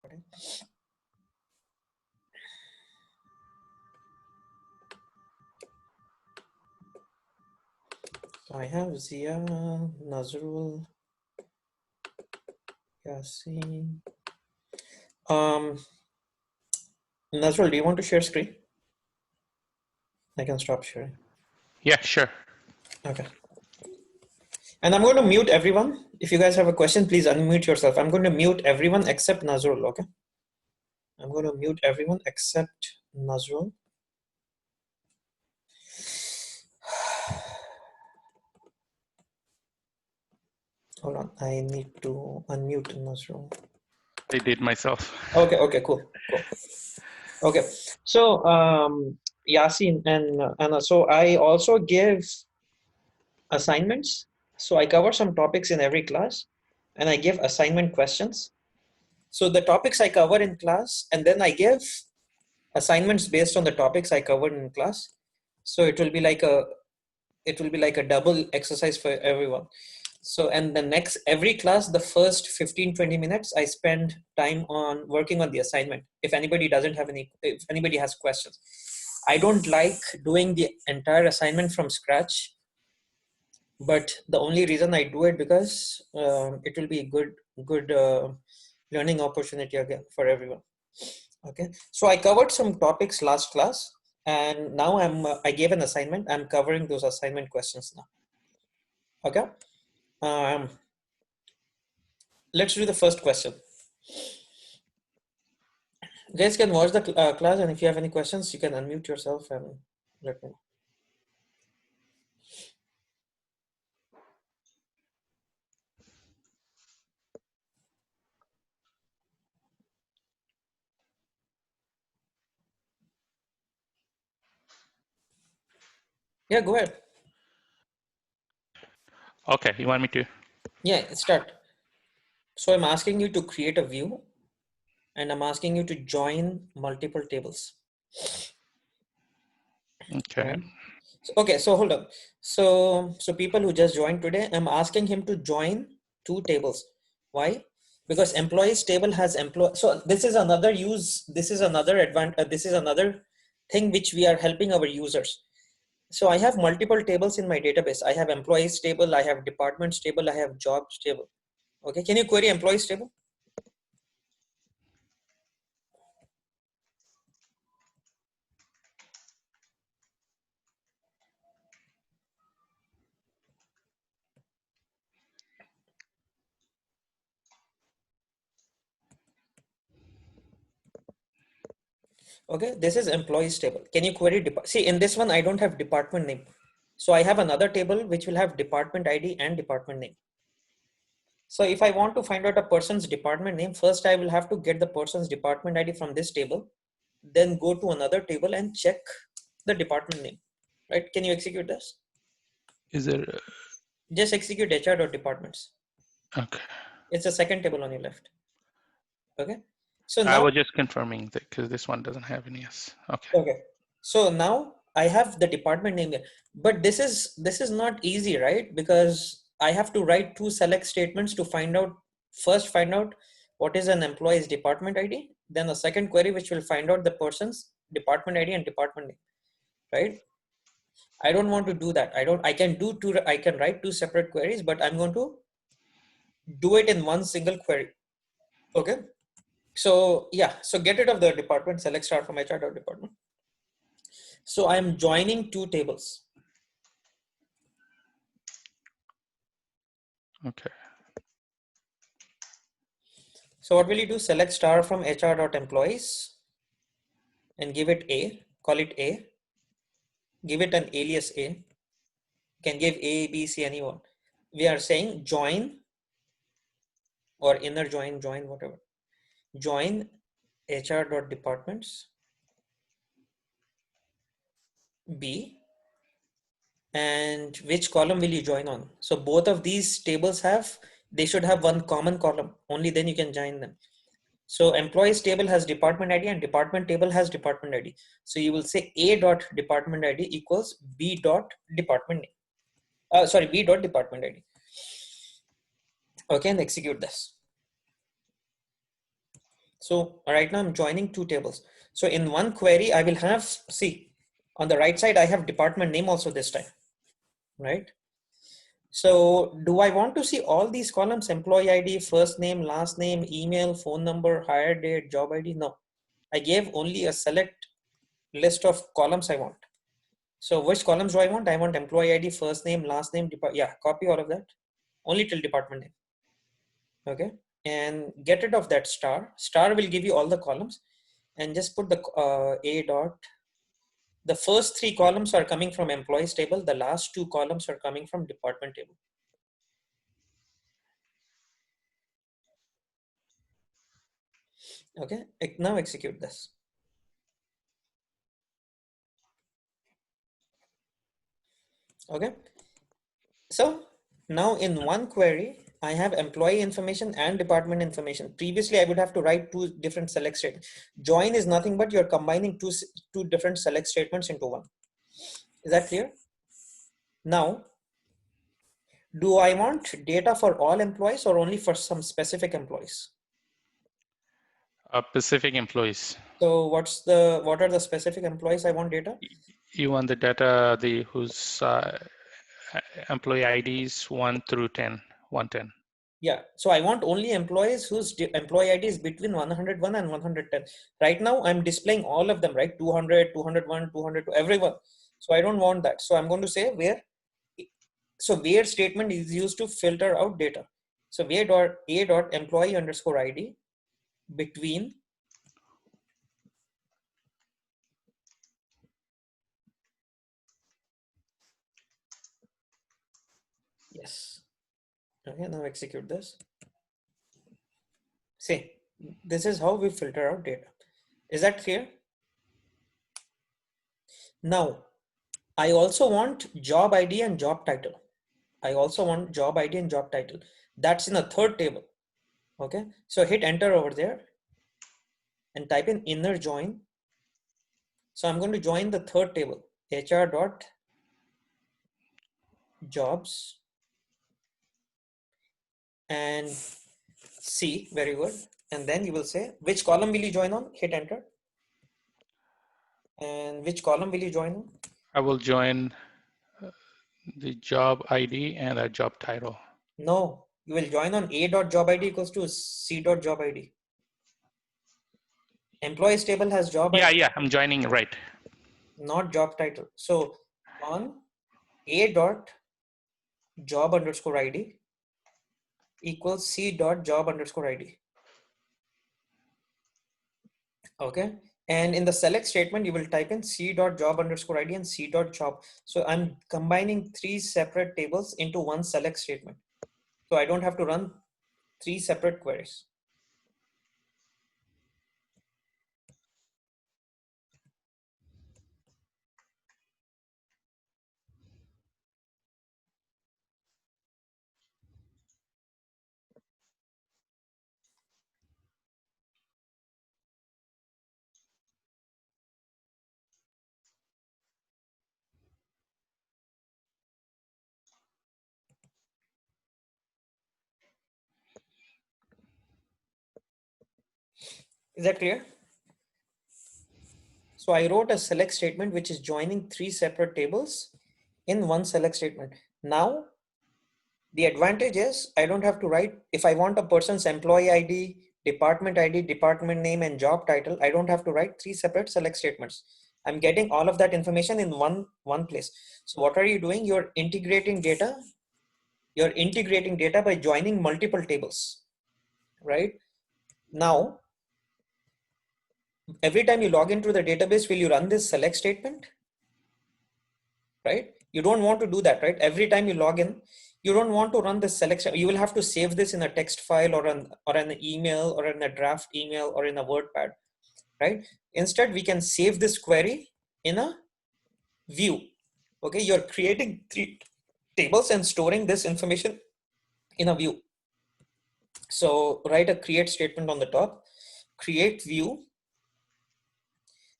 So I have Zia, Nazrul, Yasin. Nazrul, do you want to share screen? I can stop sharing. Yeah, sure. Okay. And I'm going to mute everyone. If you guys have a question, please unmute yourself. I'm going to mute everyone except Nazrul, okay? I'm going to mute everyone except Nazrul. Hold on, I need to unmute Nazrul. I did myself. Okay, cool. Okay, so Yasin and Anna, so I also give assignments. So I cover some topics in every class and I give assignment questions. So the topics I cover in class, and then I give assignments based on the topics I covered in class. So it will be like a double exercise for everyone. So, and the next, every class, the first 15-20 minutes, I spend time on working on the assignment. If anybody if anybody has questions. I don't like doing the entire assignment from scratch, but the only reason I do it because it will be a good learning opportunity again for everyone. Okay, so I covered some topics last class, and now I gave an assignment. I'm covering those assignment questions now. Okay, let's do the first question. You guys can watch the class, and if you have any questions, you can unmute yourself and let me know. Yeah, go ahead. Okay, you want me to? Yeah, start. So I'm asking you to create a view, and I'm asking you to join multiple tables. Okay. Right? So hold on. So people who just joined today, I'm asking him to join two tables. Why? Because employees table has employee. So this is another use. This is another advantage. This is another thing which we are helping our users. So I have multiple tables in my database. I have employees table. I have departments table. I have jobs table. Okay. Can you query employees table? Okay, this is employees table. Can you query? See, in this one, I don't have department name. So I have another table which will have department ID and department name. So if I want to find out a person's department name, first I will have to get the person's department ID from this table, then go to another table and check the department name, right? Can you execute this? Is there? Just execute HR.departments. Okay. It's the second table on your left. Okay. So I now, was just confirming that because this one doesn't have any S. Okay. okay. So now I have the department name here, but this is not easy, right? Because I have to write two select statements to find out what is an employee's department ID, then a second query which will find out the person's department ID and department name, right? I don't want to do that. I can write two separate queries, but I'm going to do it in one single query. Okay. So yeah, so get rid of the department, select start from HR.department. So I'm joining two tables. Okay. So what will you do? Select star from HR.employees and give it A, call it A, give it an alias A. You can give A, B, C, anyone. We are saying join or inner join, whatever. Join HR.departments B, and which column will you join on? So both of these tables they should have one common column, only then you can join them. So employees table has department ID and department table has department ID. So you will say A dot department ID equals B dot department name. B dot department ID. Okay, and execute this. So right now I'm joining two tables. So in one query, I will have, see, on the right side, I have department name also this time, right? So do I want to see all these columns, employee ID, first name, last name, email, phone number, hire date, job ID? No, I gave only a select list of columns I want. So which columns do I want? I want employee ID, first name, last name, yeah, copy all of that, only till department name. Okay, and get rid of that star. Star will give you all the columns, and just put the a dot. The first three columns are coming from employees table. The last two columns are coming from department table. Okay, now execute this. Okay, so now in one query, I have employee information and department information. Previously, I would have to write two different select statements. Join is nothing but you're combining two different select statements into one. Is that clear? Now, do I want data for all employees or only for some specific employees? Specific employees. So what are the specific employees I want data? You want the data, whose employee IDs 1 through 10, 110. Yeah, so I want only employees whose employee ID is between 101 and 110. Right now I'm displaying all of them, right? 200, 201, 200, everyone. So I don't want that. So I'm going to say where. So where statement is used to filter out data. So where dot a dot employee underscore ID between yes. Okay, now execute this. See, this is how we filter out data. Is that clear? Now, I also want job ID and job title. I also want job ID and job title. That's in a third table. Okay, so hit enter over there and type in inner join. So I'm going to join the third table, HR dot jobs and C, very good. And then you will say, which column will you join on? Hit enter. And which column will you join on? I will join the job ID and a job title. No, you will join on A dot job ID equals to C dot job ID. Employees table has job ID. Yeah, I'm joining right. Not job title. So on A dot job underscore ID equals C dot job underscore ID. Okay. And in the select statement, you will type in C dot job underscore ID and C dot job. So I'm combining three separate tables into one select statement. So I don't have to run three separate queries. Is that clear? So I wrote a select statement which is joining three separate tables in one select statement. Now, the advantage is I don't have to write, if I want a person's employee ID, department name, and job title, I don't have to write three separate select statements. I'm getting all of that information in one place. So what are you doing? You're integrating data. You're integrating data by joining multiple tables, right? Now, every time you log into the database, will you run this select statement? Right? You don't want to do that, right? Every time you log in, you don't want to run this selection. You will have to save this in a text file or an email or in a draft email or in a WordPad, right? Instead, we can save this query in a view. Okay, you're creating three tables and storing this information in a view. So write a create statement on the top, create view,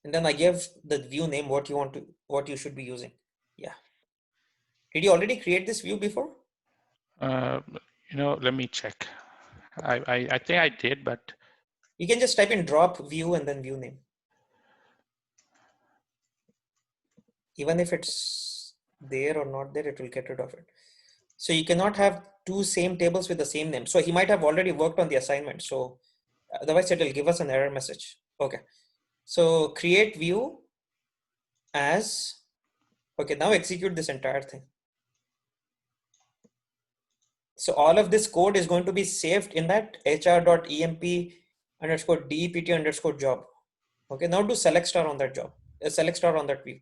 and then I give the view name what you should be using. Yeah. Did you already create this view before? Let me check. I think I did, but You can just type in drop view and then view name. Even if it's there or not there, it will get rid of it. So you cannot have two same tables with the same name. So he might have already worked on the assignment. So otherwise it will give us an error message. Okay. So create view as, okay, now execute this entire thing. So all of this code is going to be saved in that hr.emp underscore dept underscore job. Okay, now do select star on that job, select star on that view.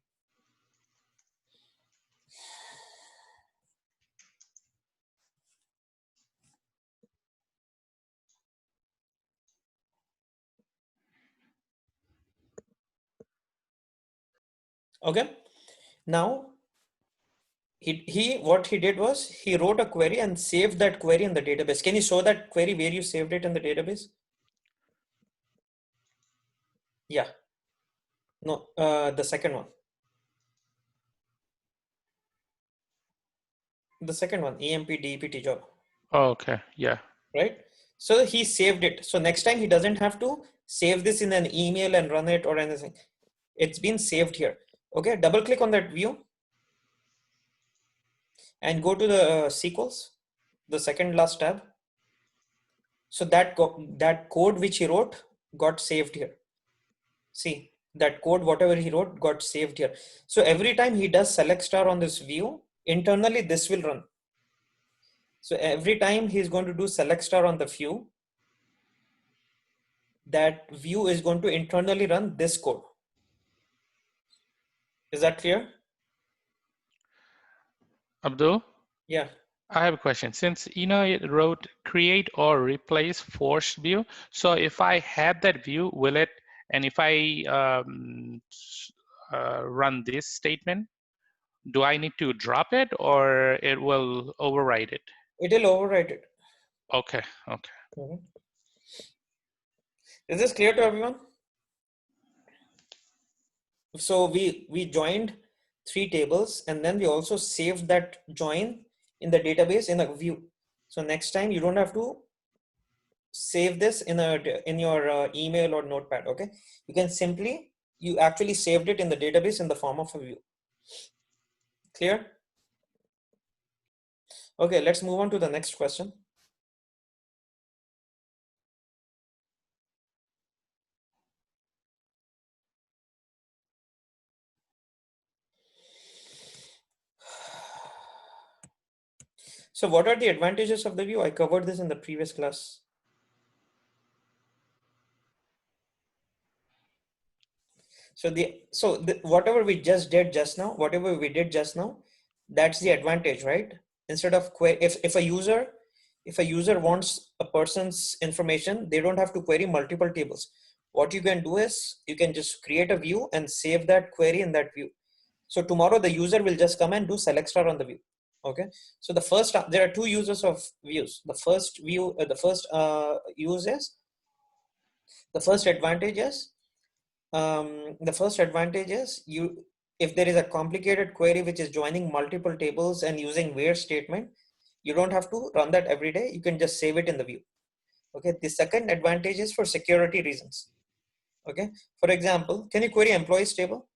Okay, now what he did was he wrote a query and saved that query in the database. Can you show that query where you saved it in the database? Yeah, no, the second one. The second one, emp dept job. Oh, okay, yeah. Right? So he saved it. So next time he doesn't have to save this in an email and run it or anything. It's been saved here. Okay, double click on that view and go to the SQLs, the second last tab. So that code which he wrote got saved here. See, that code, whatever he wrote, got saved here. So every time he does select star on this view, internally this will run. So every time he's going to do select star on the view, that view is going to internally run this code. Is that clear? Abdul, Yeah. I have a question. Since it wrote create or replace forced view, so if I had that view, will it, and if I run this statement, do I need to drop it or it will override it? It will override it. Okay, okay. Mhm. Is this clear to everyone? So we joined 3 tables and then we also saved that join in the database in a view. So next time you don't have to save this in your email or notepad. Okay, you can simply, you actually saved it in the database in the form of a view. Clear? Okay, let's move on to the next question. So what are the advantages of the view? I covered this in the previous class. So whatever we just did just now, that's the advantage, right? Instead of if a user wants a person's information, they don't have to query multiple tables. What you can do is you can just create a view and save that query in that view. So tomorrow the user will just come and do select star on the view. Okay. So there are 2 uses of views. The first view, the first advantage is you, if there is a complicated query which is joining multiple tables and using where statement, you don't have to run that every day. You can just save it in the view. Okay. The second advantage is for security reasons. Okay. For example, can you query employees table?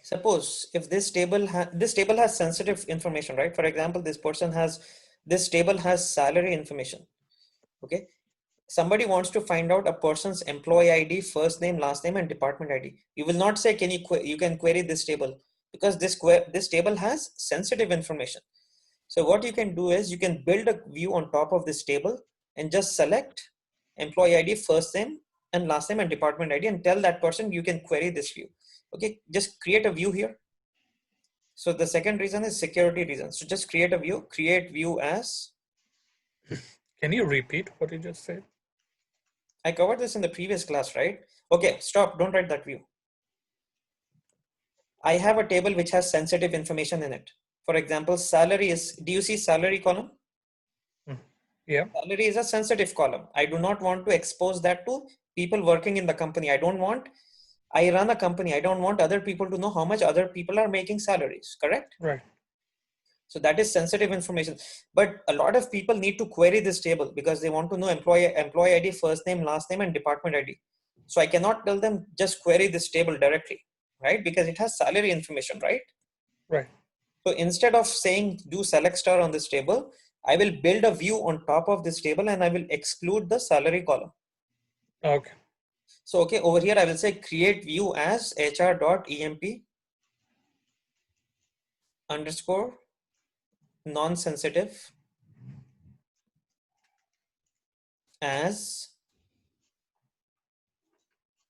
Suppose if this table has sensitive information, right? For example, this table has salary information. Okay. Somebody wants to find out a person's employee ID, first name, last name, and department ID. You will not say, you can query this table, because this table has sensitive information. So what you can do is you can build a view on top of this table and just select employee ID, first name and last name and department ID, and tell that person you can query this view. Okay, just create a view here. So the second reason is security reasons. So just create a view, create view as. Can you repeat what you just said? I covered this in the previous class, right? Okay, stop, don't write that view. I have a table which has sensitive information in it. For example, salary is, do you see salary column? Mm. Yeah. Salary is a sensitive column. I do not want to expose that to people working in the company. I run a company. I don't want other people to know how much other people are making salaries, correct? Right. So that is sensitive information. But a lot of people need to query this table because they want to know employee ID, first name, last name, and department ID. So I cannot tell them just query this table directly, right? Because it has salary information, right? Right. So instead of saying do select star on this table, I will build a view on top of this table and I will exclude the salary column. Okay. So, okay, over here, I will say create view as hr.emp underscore non-sensitive as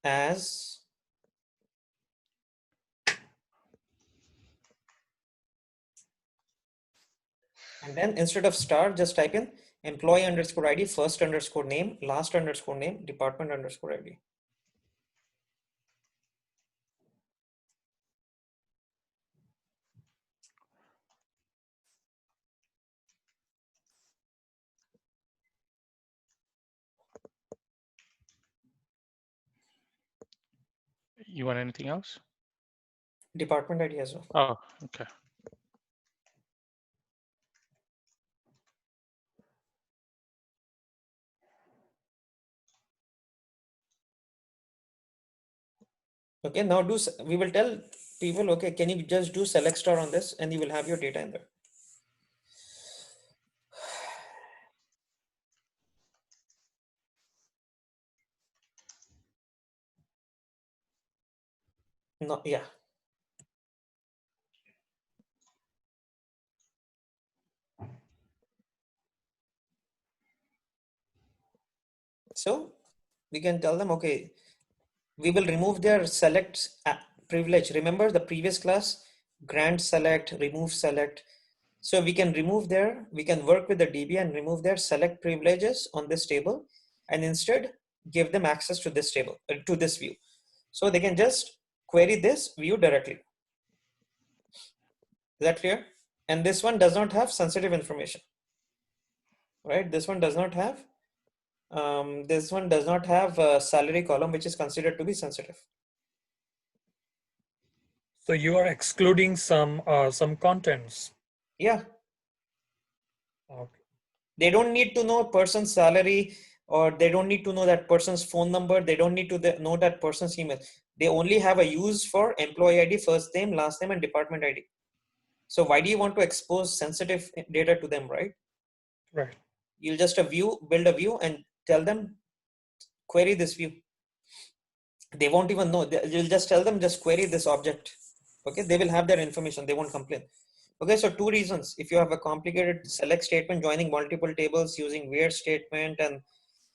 and then instead of star, just type in employee underscore ID, first underscore name, last underscore name, department underscore ID. You want anything else? Department ID as well. Oh, okay. Okay, now we will tell people, okay, can you just do select star on this and you will have your data in there. No, yeah. So we can tell them, okay, we will remove their select privilege. Remember the previous class, grant select, remove select. So we can we can work with the DB and remove their select privileges on this table and instead give them access to this table, to this view. So they can just query this view directly. Is that clear? And this one does not have sensitive information, right? This one does not have a salary column, which is considered to be sensitive. So you are excluding some contents. Yeah. Okay. They don't need to know person's salary, or they don't need to know that person's phone number. They don't need to know that person's email. They only have a use for employee ID, first name, last name, and department ID. So why do you want to expose sensitive data to them, right? Right. You'll just build a view and tell them, query this view. They won't even know. You'll just tell them, just query this object. Okay, they will have their information. They won't complain. Okay, so two reasons. If you have a complicated select statement joining multiple tables using where statement and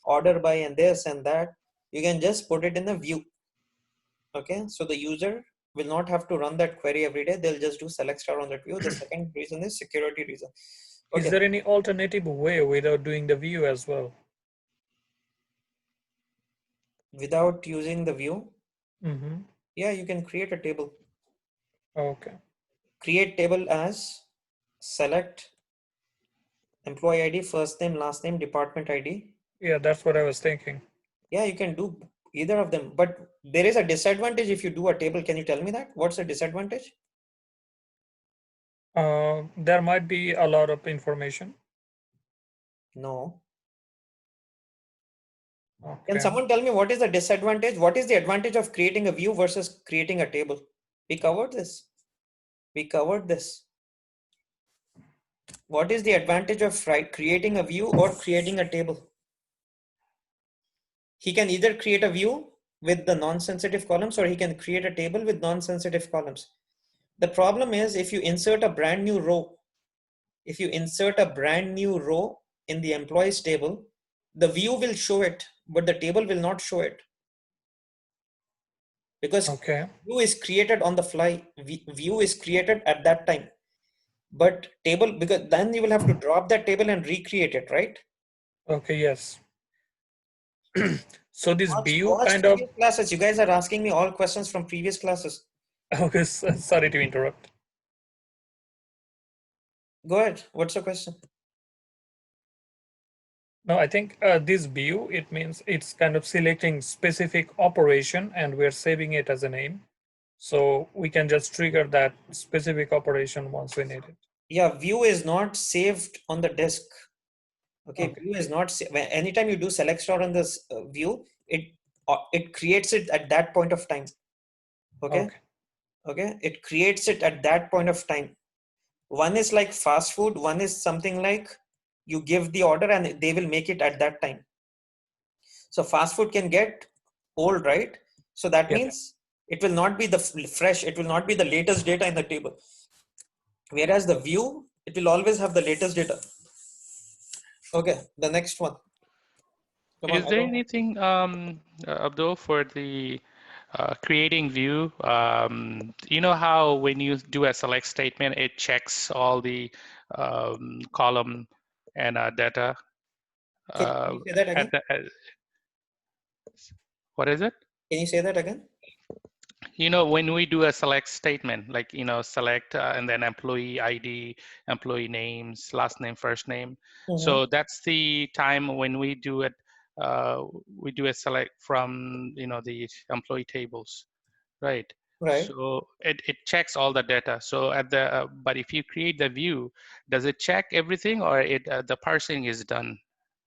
order by and this and that, you can just put it in a view. Okay, so the user will not have to run that query every day. They'll just do select star on that view. The second reason is security reason. Okay. Is there any alternative way without doing the view as well? Without using the view, Mm-hmm. yeah, you can create a table. Okay. Create table as select employee ID, first name, last name, department ID. Yeah, that's what I was thinking. Yeah, you can do either of them, but there is a disadvantage if you do a table. Can you tell me that? What's the disadvantage? There might be a lot of information. No. Okay. Can someone tell me what is the disadvantage? What is the advantage of creating a view versus creating a table? We covered this. We covered this. What is the advantage of creating a view or creating a table? He can either create a view with the non-sensitive columns or he can create a table with non-sensitive columns. The problem is if you insert a brand new row, in the employees table, the view will show it, but the table will not show it. Because Okay. view is created on the fly, view is created at that time. But table, because then you will have to drop that table and recreate it, right? Okay, yes. So this view Watch kind of, previous classes. You guys are asking me all questions from previous classes. okay, sorry to interrupt. Go ahead. What's your question? No, I think this view, it means it's kind of selecting specific operation and we're saving it as a name. So we can just trigger that specific operation once we need it. Yeah, view is not saved on the disk. Okay, Okay. view is not anytime you do select star on this view, it creates it at that point of time. Okay, Okay. okay, it creates it at that point of time. One is like fast food, one is something like you give the order and they will make it at that time. So fast food can get old, right? So that Yep. means it will not be the fresh, it will not be the latest data in the table. Whereas the view, it will always have the latest data. Okay, the next one. Come on, Is I there don't. anything, Abdul, for the creating view? You know how when you do a select statement, it checks all the column and data Can you say that at again? the, what is it? Can you say that again? You know, when we do a select statement, like, you know, select and then employee ID, employee names, last name, first name. Mm-hmm. So that's the time when we do a select from, you know, the employee tables, right? Right. So it checks all the data. So at the, but if you create the view, does it check everything or the parsing is done?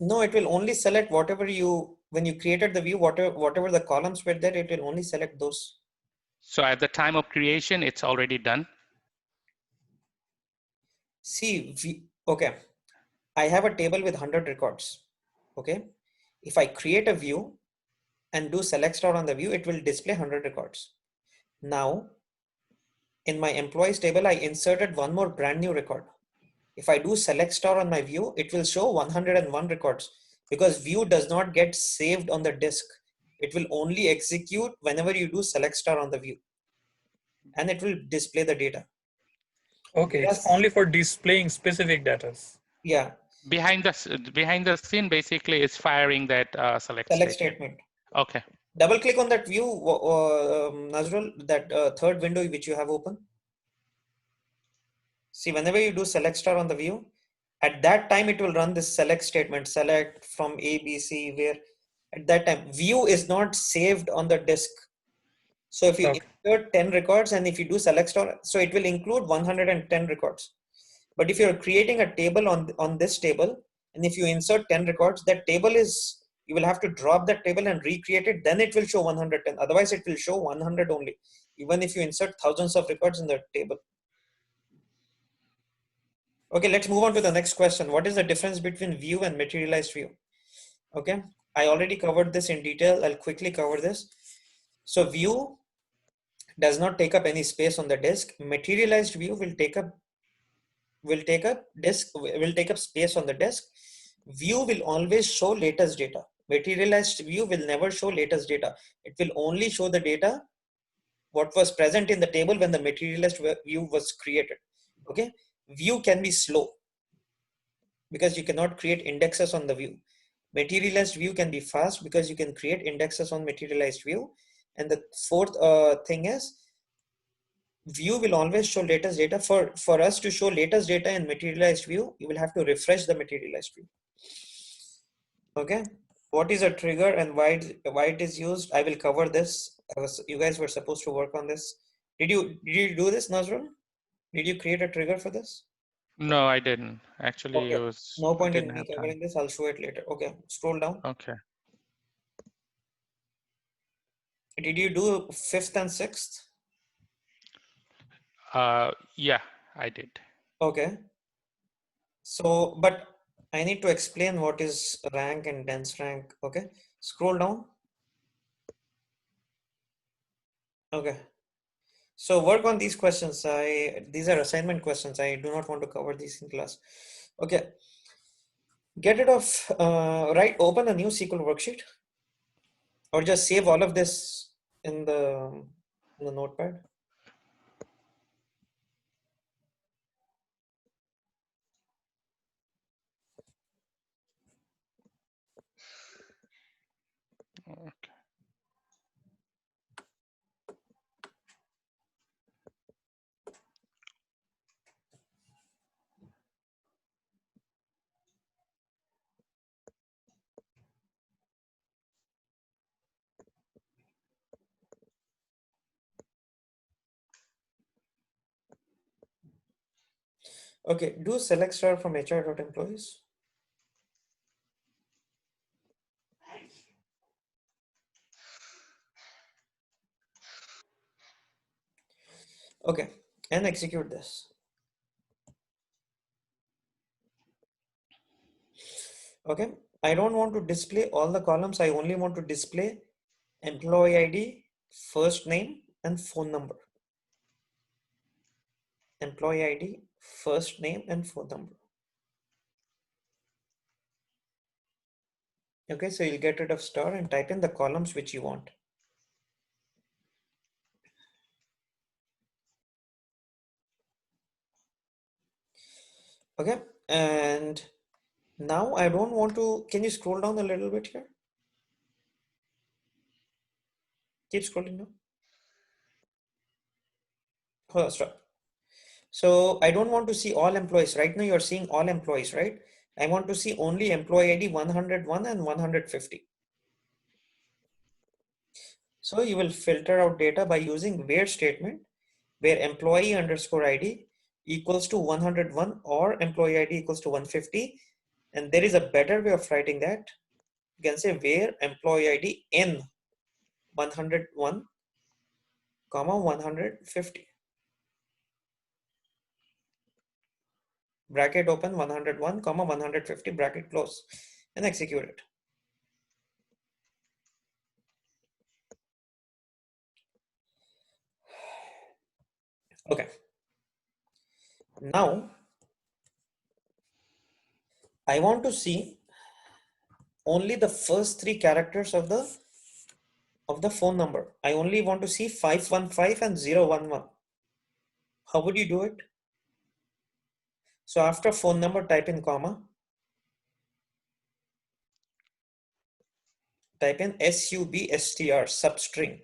No, it will only select whatever you, when you created the view, whatever the columns were there, it will only select those. So at the time of creation, it's already done. See, okay, I have a table with 100 records. Okay. If I create a view and do select star on the view, it will display 100 records. Now, in my employees table, I inserted one more brand new record. If I do select star on my view, it will show 101 records because view does not get saved on the disk. It will only execute whenever you do select star on the view and it will display the data. Okay. It's Whereas, only for displaying specific data. yeah, Behind the scene, basically, it's firing that select select statement. statement. Okay. Double click on that view, Nazrul, that third window which you have open. See, whenever you do select star on the view, at that time it will run this select statement, select from A, B, C, where at that time view is not saved on the disk. So if you Okay. insert 10 records and if you do select star, so it will include 110 records. But if you're creating a table on this table, and if you insert 10 records, that table is, you will have to drop that table and recreate it, then it will show 110. Otherwise, it will show 100 only, even if you insert thousands of records in the table. Okay, let's move on to the next question. What is the difference between view and materialized view? Okay, I already covered this in detail. I'll quickly cover this. So view does not take up any space on the disk. Materialized view will take up space on the disk. View will always show latest data. Materialized view will never show latest data. It will only show the data what was present in the table when the materialized view was created. Okay, view can be slow because you cannot create indexes on the view. Materialized view can be fast because you can create indexes on materialized view. And the fourth thing is view will always show latest data. For us to show latest data in materialized view, you will have to refresh the materialized view. Okay, what is a trigger and why it is used? I will cover this. You guys were supposed to work on this. Did you do this, Nazrul? Did you create a trigger for this? No, I didn't. Actually, Okay, no I point in didn't me have time. covering this. I'll show it later. Okay, scroll down. Okay. Did you do fifth and sixth? Yeah, I did. Okay. So, but I need to explain what is rank and dense rank. Okay. Scroll down. Okay. So work on these questions. These are assignment questions. I do not want to cover these in class. Okay. Get rid of, open a new SQL worksheet or just save all of this in the notepad. Okay. Okay, do select star from HR.employees. Okay, and execute this. Okay, I don't want to display all the columns. I only want to display employee ID, first name, and phone number. Employee ID, first name, and phone number. Okay, so you'll get rid of star and type in the columns which you want. Okay, and now I don't want to, can you scroll down a little bit here? Keep scrolling down. Oh, stop. So I don't want to see all employees. Right now you're seeing all employees, right? I want to see only employee ID 101 and 150. So you will filter out data by using where statement, where employee underscore ID equals to 101 or employee ID equals to 150. And there is a better way of writing that. You can say where employee ID in 101, comma 150. Bracket open 101, comma 150, bracket close, and execute it. Okay. Now I want to see only the first three characters of the phone number. I only want to see 515 and 011. How would you do it? So after phone number, type in comma, type in substr, substring.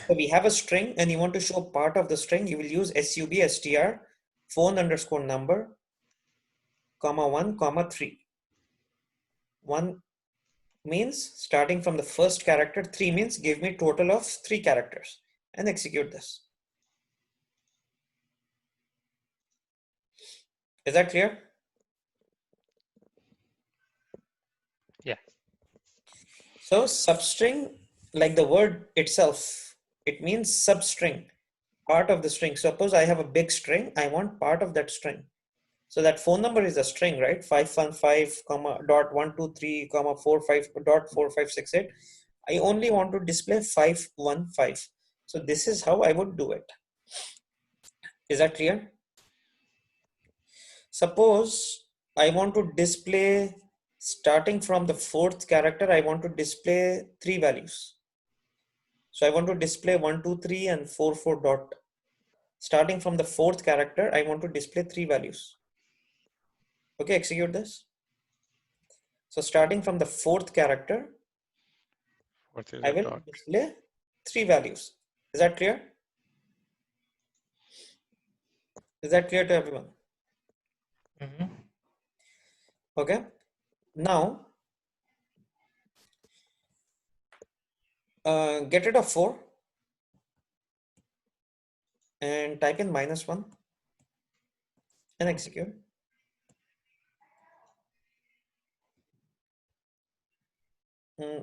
So we have a string and you want to show part of the string, you will use substr, phone underscore number, comma 1, comma 3. 1 means starting from the first character, 3 means give me total of 3 characters, and execute this. Is that clear? Yeah. So substring, like the word itself, it means substring, part of the string. Suppose I have a big string, I want part of that string. So that phone number is a string, right? 515, comma dot 123, comma 45 dot 4568. I only want to display 515. So this is how I would do it. Is that clear? Suppose I want to display, starting from the fourth character, I want to display 3 values. So I want to display 1, 2, 3 and 4, 4 dot. Starting from the fourth character, I want to display 3 values. Okay, execute this. So starting from the fourth character, What is I a will dot? display 3 values. Is that clear? Is that clear to everyone? Mm-hmm. Okay. Now, get rid of 4 and type in -1 and execute.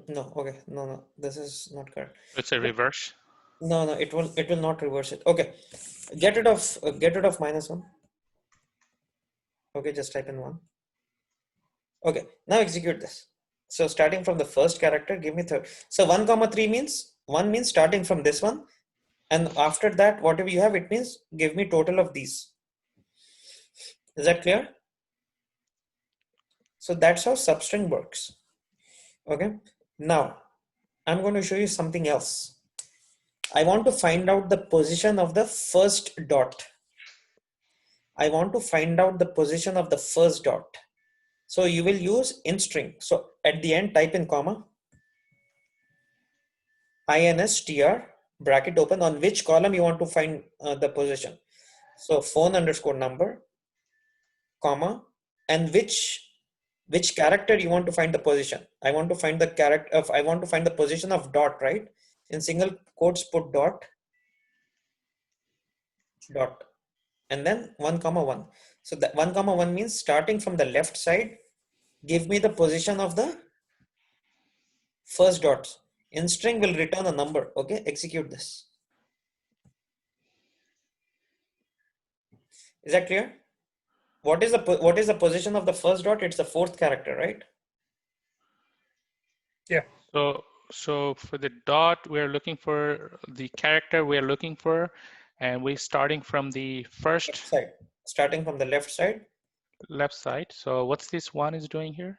No, okay, no, this is not correct. It's a reverse. No, it will not reverse it. Okay, get rid of -1. Okay, just type in 1. Okay, now execute this. So starting from the first character, give me third. So 1 comma 3 means 1 means starting from this one, and after that whatever you have, it means give me total of these. Is that clear? So that's how substring works. Okay, now I'm going to show you something else. I want to find out the position of the first dot. I want to find out the position of the first dot. So you will use in string. So at the end, type in comma, instr, bracket open, on which column you want to find the position. So phone underscore number, comma, and which character you want to find the position. I want to find the character of, I want to find the position of dot, right? In single quotes, put dot, and then 1 comma 1. So that 1 comma 1 means starting from the left side, give me the position of the first dot. In string will return a number. Okay, execute this. Is that clear? What is the position of the first dot? It's the fourth character, right? Yeah. So for the dot, we're looking for the character we're looking for, and we're starting from the first Left side. Starting from the left side. left side. So what's this one is doing here?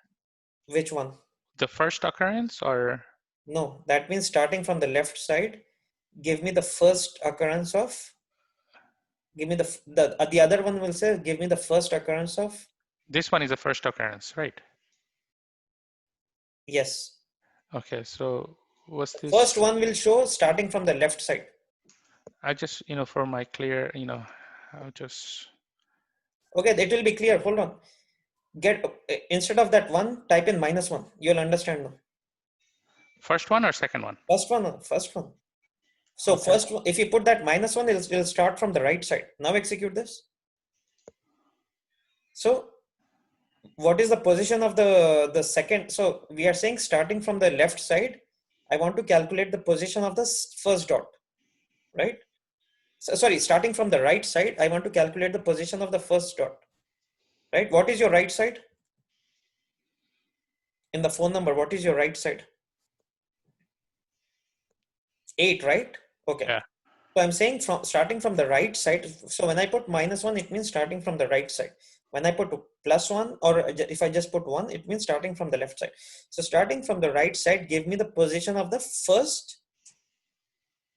Which one? The first occurrence, or? No, that means starting from the left side, give me the first occurrence of, give me the other one will say, give me the first occurrence of. This one is the first occurrence, right? Yes. Okay, so what's this? First one will show starting from the left side. I just, for my clear, I'll just. Okay, it will be clear. Hold on. Instead of that one, type in -1. You'll understand now. First one or second one? First one, first one. So Okay. first one, if you put that -1, it'll start from the right side. Now execute this. So what is the position of the second? So we are saying starting from the left side, I want to calculate the position of the first dot, right? So, sorry, starting from the right side, I want to calculate the position of the first dot, right? What is your right side? In the phone number, what is your right side? 8, right? Okay. Yeah. So I'm saying starting from the right side. So when I put -1, it means starting from the right side. When I put +1, or if I just put 1, it means starting from the left side. So starting from the right side, give me the position of the first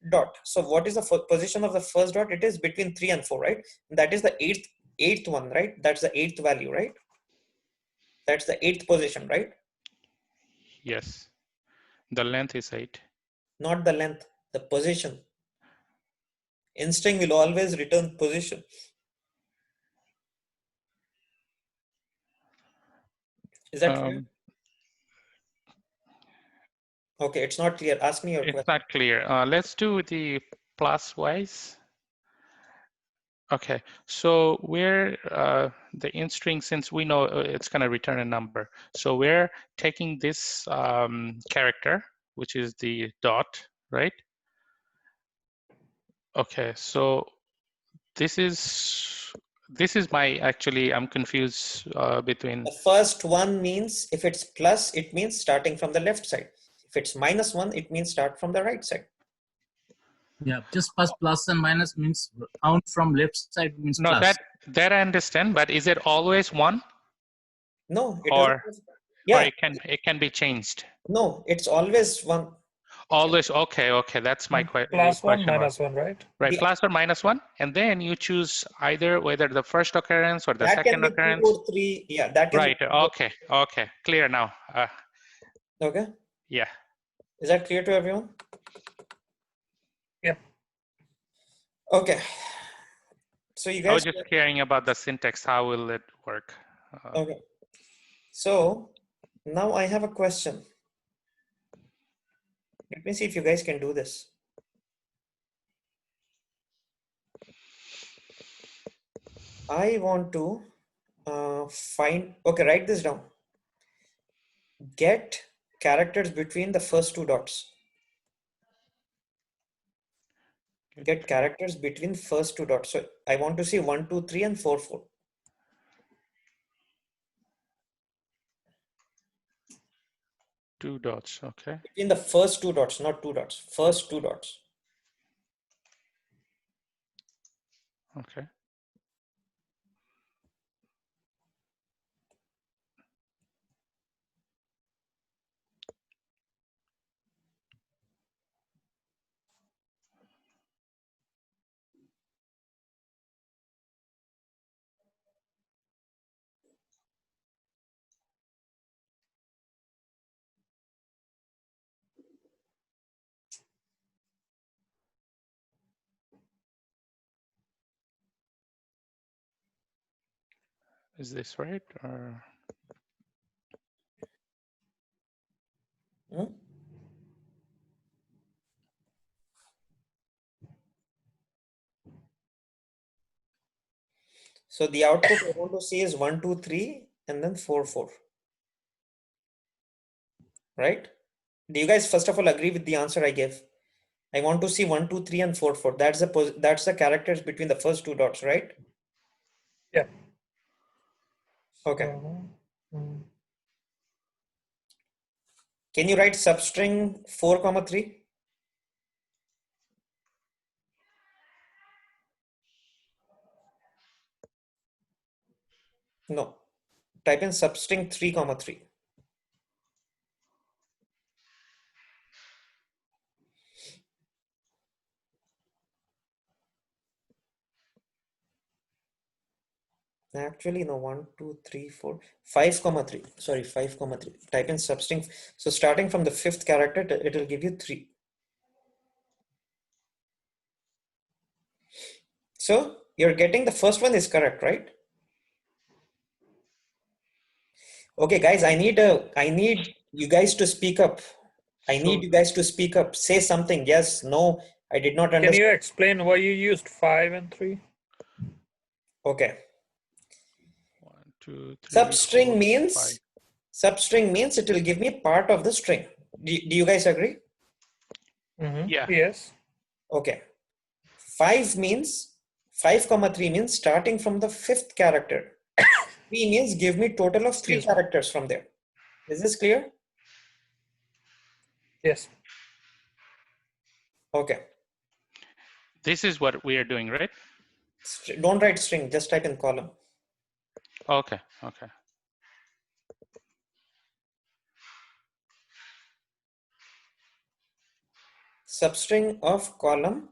dot. So what is the position of the first dot? It is between 3 and 4, right? That is the eighth one, right? That's the eighth value, right? That's the eighth position, right? Yes. The length is 8. Not the length, the position. In string will always return position. Is that clear? Okay, it's not clear. Ask me your question. It's not clear. Let's do the plus wise. Okay, so we're the in string, since we know it's going to return a number. So we're taking this character, which is the dot, right? Okay, so this is my, actually, I'm confused between. The first one means if it's plus, it means starting from the left side. If it's -1, it means start from the right side. Yeah, just plus and minus means count from left side means No, plus. that I understand, but is it always 1? No, it Or, doesn't. Yeah. or it can be changed. No, it's always 1. Always. Okay, that's my +1, question. -1, right? Right, plus or -1, and then you choose either whether the first occurrence or the That can second be 2 occurrence. or 3. Yeah, that can Right. be Okay. Clear now. Okay. Yeah. Is that clear to everyone? Yep. Okay. So you I was guys. just caring about the syntax. How will it work? Okay. So now I have a question. Let me see if you guys can do this. I want to find. Okay, write this down. Get characters between the first 2 dots. Get characters between first 2 dots. So I want to see 1, 2, 3, and 4, 4. Two dots. Okay. Between the first 2 dots, not 2 dots. First 2 dots. Okay. Is this right? Or Hmm? So the output I want to see is 1, 2, 3, and then 4, 4. Right? Do you guys first of all agree with the answer I gave? I want to see 1, 2, 3, and 4, 4. That's the characters between the first two dots, right? Yeah. Okay. Mm. Can you write substring 4, 3? No. Type in substring 3, 3. Actually, no, 1, 2, 3, 4, 5, 3. Sorry, 5, 3. Type in substring. So starting from the fifth character, it will give you 3. So you're getting the first one is correct, right? Okay, guys, I need you guys to speak up. I So need you guys to speak up. Say something. Yes, no, I did not Can understand. you explain why you used 5 and 3? Okay. 1, 2, 3, 4, 5. Substring means it will give me part of the string. Do you guys agree? Yeah. Yes. Okay. 5 means 5, 3 means starting from the fifth character. 3 means give me total of 3 Excuse me. characters from there. Is this clear? Yes. Okay. This is what we are doing, right? Don't write string, just type in column. Okay. Okay. Substring of column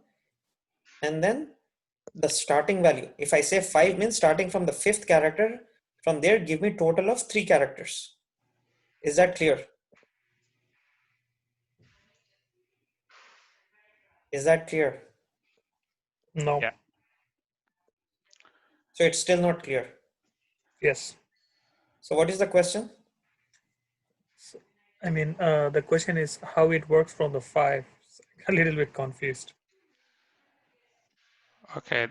and then the starting value. If I say 5 means starting from the fifth character, from there give me total of 3 characters. Is that clear? Is that clear? No. Yeah. So it's still not clear. Yes. So what is the question? I mean, the question is how it works from the 5. A little bit confused. Okay.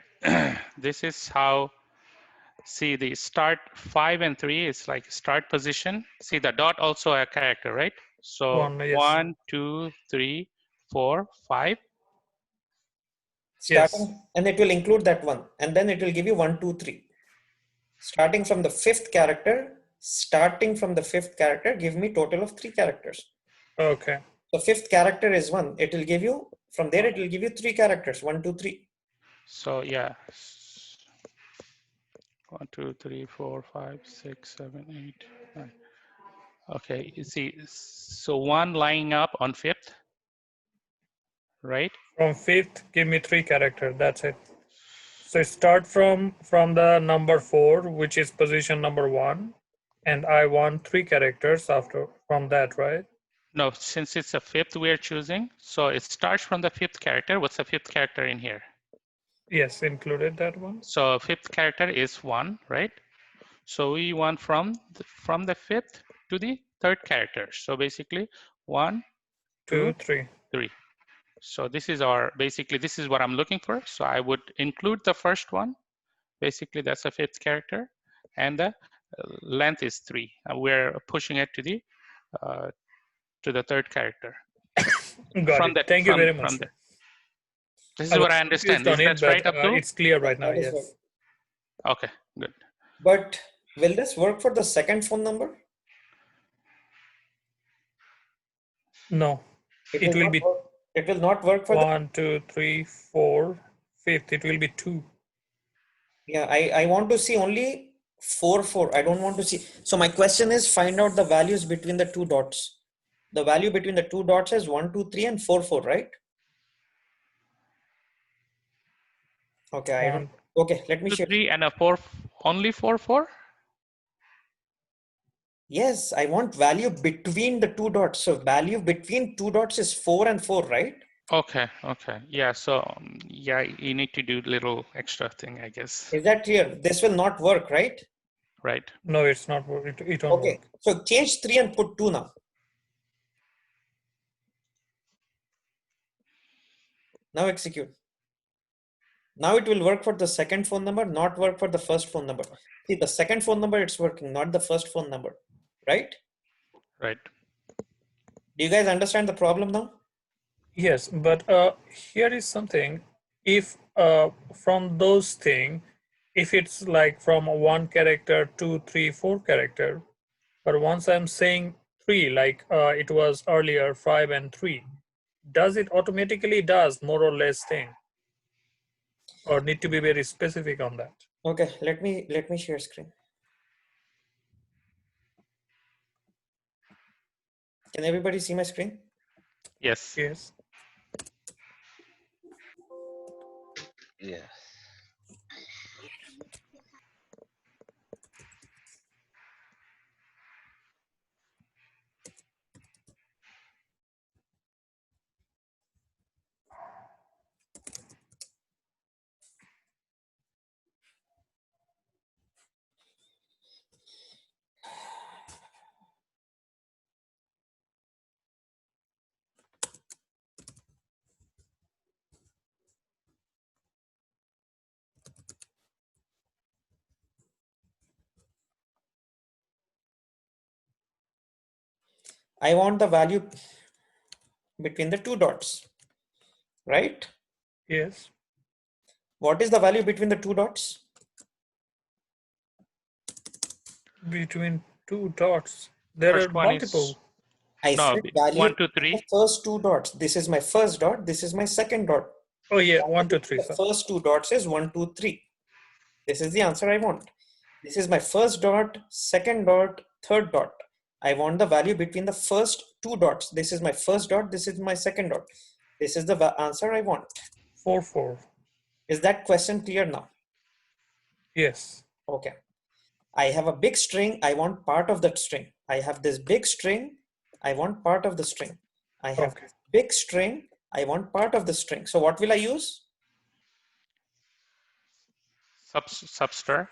This is how. See, the start 5 and 3 is like start position. See, the dot also a character, right? So 1, yes. 1, 2, 3, 4, 5. Yes. Starting, and it will include that one, and then it will give you 1, 2, 3. Starting from the fifth character, give me total of 3 characters. Okay. So fifth character is 1. It will give you, from there it will give you 3 characters, 1, 2, 3. So yeah. 1, 2, 3, 4, 5, 6, 7, 8, 9. Okay, you see, so 1 lining up on fifth, right? From 5th, give me 3 characters. That's it. So start from the number 4, which is position number 1, and I want 3 characters after from that, right? No, since it's a fifth we're choosing, so it starts from the fifth character. What's the fifth character in here? Yes, included that one. So fifth character is 1, right? So we want from the fifth to the third character. So basically 1, 2, 2, 3. 3. So this is our, basically this is what I'm looking for. So I would include the first one. Basically that's a fifth character, and the length is 3. We're pushing it to the third character. Got From it. that, Thank you very much. from there. This I is was what I confused understand. Is on it, that but right, Abdul? it's clear right now. That is Yes. right. Okay, good. But will this work for the second phone number? No, it will be It will not work for 1, 2, 3, 4, 5th. It will be 2. Yeah, I want to see only 4, 4. I don't want to see. So my question is find out the values between the two dots. The value between the two dots is 1, 2, 3, and 4, 4, right? Okay, I don't. Okay, let me 2, share. 3, and a 4, only 4, 4? Yes, I want value between the two dots. So value between two dots is 4 and 4, right? Okay, okay. Yeah, so yeah, you need to do little extra thing, I guess. Is that clear? This will not work, right? Right. No, it's not. It won't Okay, work. so change 3 and put 2 now. Now execute. Now it will work for the second phone number, not work for the first phone number. See, the second phone number, it's working, not the first phone number, right? Right. Do you guys understand the problem now? Yes, but here is something. If from those things, if it's like from one character, two, three, four character, but once I'm saying three, like it was earlier, 5 and 3, does it automatically does more or less thing, or need to be very specific on that? Okay, let me share screen. Can everybody see my screen? Yes. Yes. Yes. I want the value between the two dots, right? Yes. What is the value between the two dots? Between two dots, there are First one is multiple. I no said value 1, 2, between the 3. first two dots. This is my first dot, this is my second dot. Oh yeah, Value 1, 2, between 3, the sir. first two dots is 1, 2, 3. This is the answer I want. This is my first dot, second dot, third dot. I want the value between the first two dots. This is my first dot, this is my second dot. This is the answer I want. 4, 4. Is that question clear now? Yes. Okay. I have a big string, I want part of that string. I have this big string, I want part of the string. I have Okay. this big string, I want part of the string. So what will I use? Substr.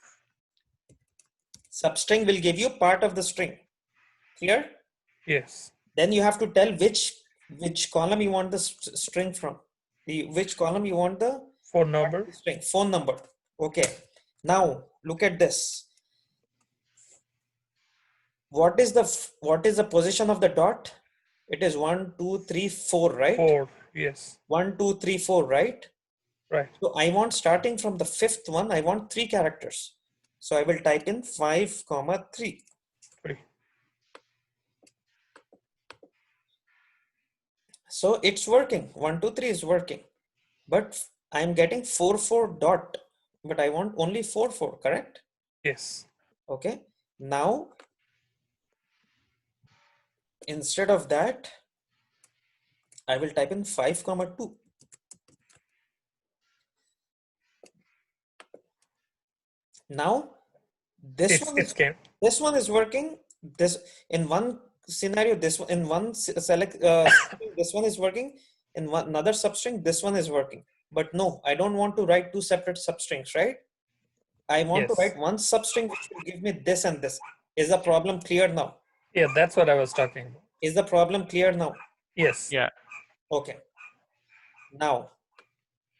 Substring will give you part of the string. Clear? Yes. Then you have to tell which column you want the string from. Which column you want the Phone number. string, phone number. Okay. Now look at this. What is the position of the dot? It is 1, 2, 3, 4, right? 4. Yes. 1, 2, 3, 4, right? Right. So I want, starting from the fifth one, I want 3 characters. So I will type in 5, 3. 3. So it's working. 1, 2, 3 is working. But I'm getting 4, 4 dot. But I want only 4, 4, correct? Yes. Okay. Now, instead of that, I will type in 5, 2. Now, this It's came. this one is working. This in one scenario, this one in one select this one is working. In one another substring, this one is working. But no, I don't want to write two separate substrings, right? I want to Yes. write one substring which will give me this and this. Is the problem clear now? Yeah, that's what I was talking about. Is the problem clear now? Yes. Yeah. Okay. Now,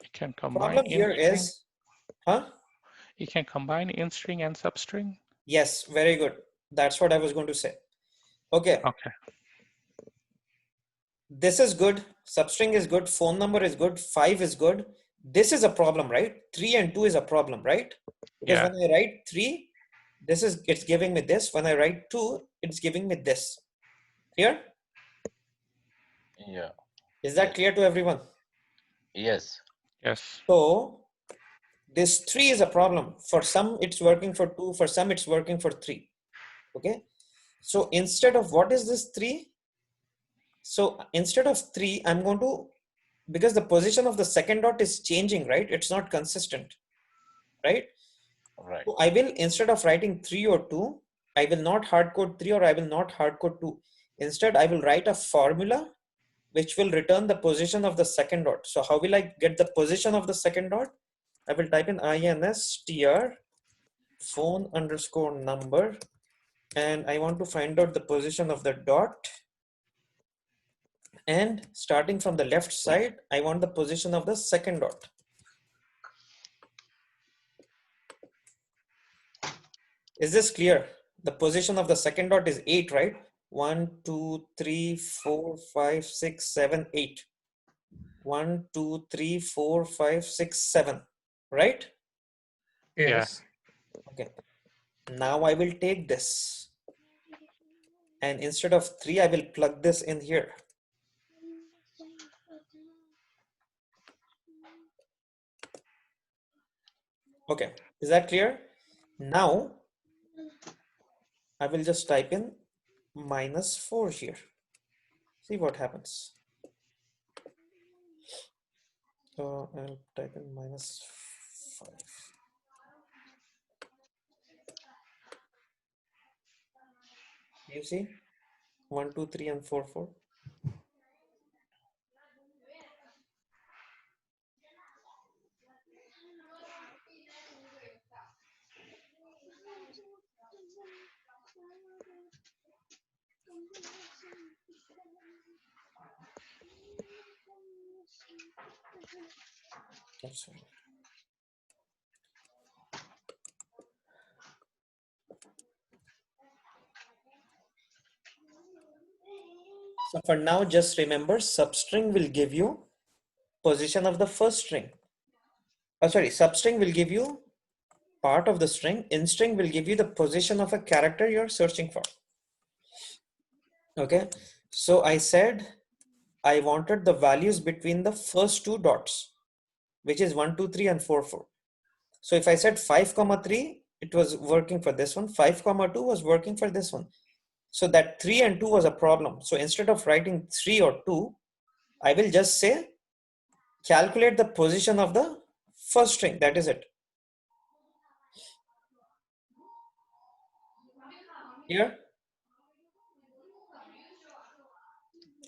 You can combine problem here in-string. is, huh? You can combine in-string and substring. Yes, very good. That's what I was going to say. Okay. Okay. This is good. Substring is good. Phone number is good. 5 is good. This is a problem, right? 3 and 2 is a problem, right? Because Yeah. when I write 3, it's giving me this. When I write 2, it's giving me this. Clear? Yeah. Is that clear to everyone? Yes. Yes. So this 3 is a problem. For some, it's working for 2. For some, it's working for 3. Okay. So instead of, what is this 3? So instead of 3, I'm going to, because the position of the second dot is changing, right? It's not consistent, right? Right. So I will, instead of writing 3 or 2, I will not hard code 3 or I will not hard code 2. Instead, I will write a formula which will return the position of the second dot. So how will I get the position of the second dot? I will type in instr phone underscore number, and I want to find out the position of the dot. And starting from the left side, I want the position of the second dot. Is this clear? The position of the second dot is 8, right? 1, 2, 3, 4, 5, 6, 7, 8. 1, 2, 3, 4, 5, 6, 7. Right? Yes. Okay. Now I will take this. And instead of 3, I will plug this in here. Okay. Is that clear? Now I will just type in -4 here. See what happens. So I'll type in -5. You see? 1, 2, 3, and 4, 4. That's right. So for now, just remember substring will give you position of the first string. Oh, sorry, substring will give you part of the string. In-string will give you the position of a character you're searching for. Okay, so I said I wanted the values between the first two dots, which is 1, 2, 3, and 4, 4. So if I said 5, 3, it was working for this one. 5, 2 was working for this one. So that 3 and 2 was a problem. So instead of writing 3 or 2, I will just say calculate the position of the first string. That is it. Here,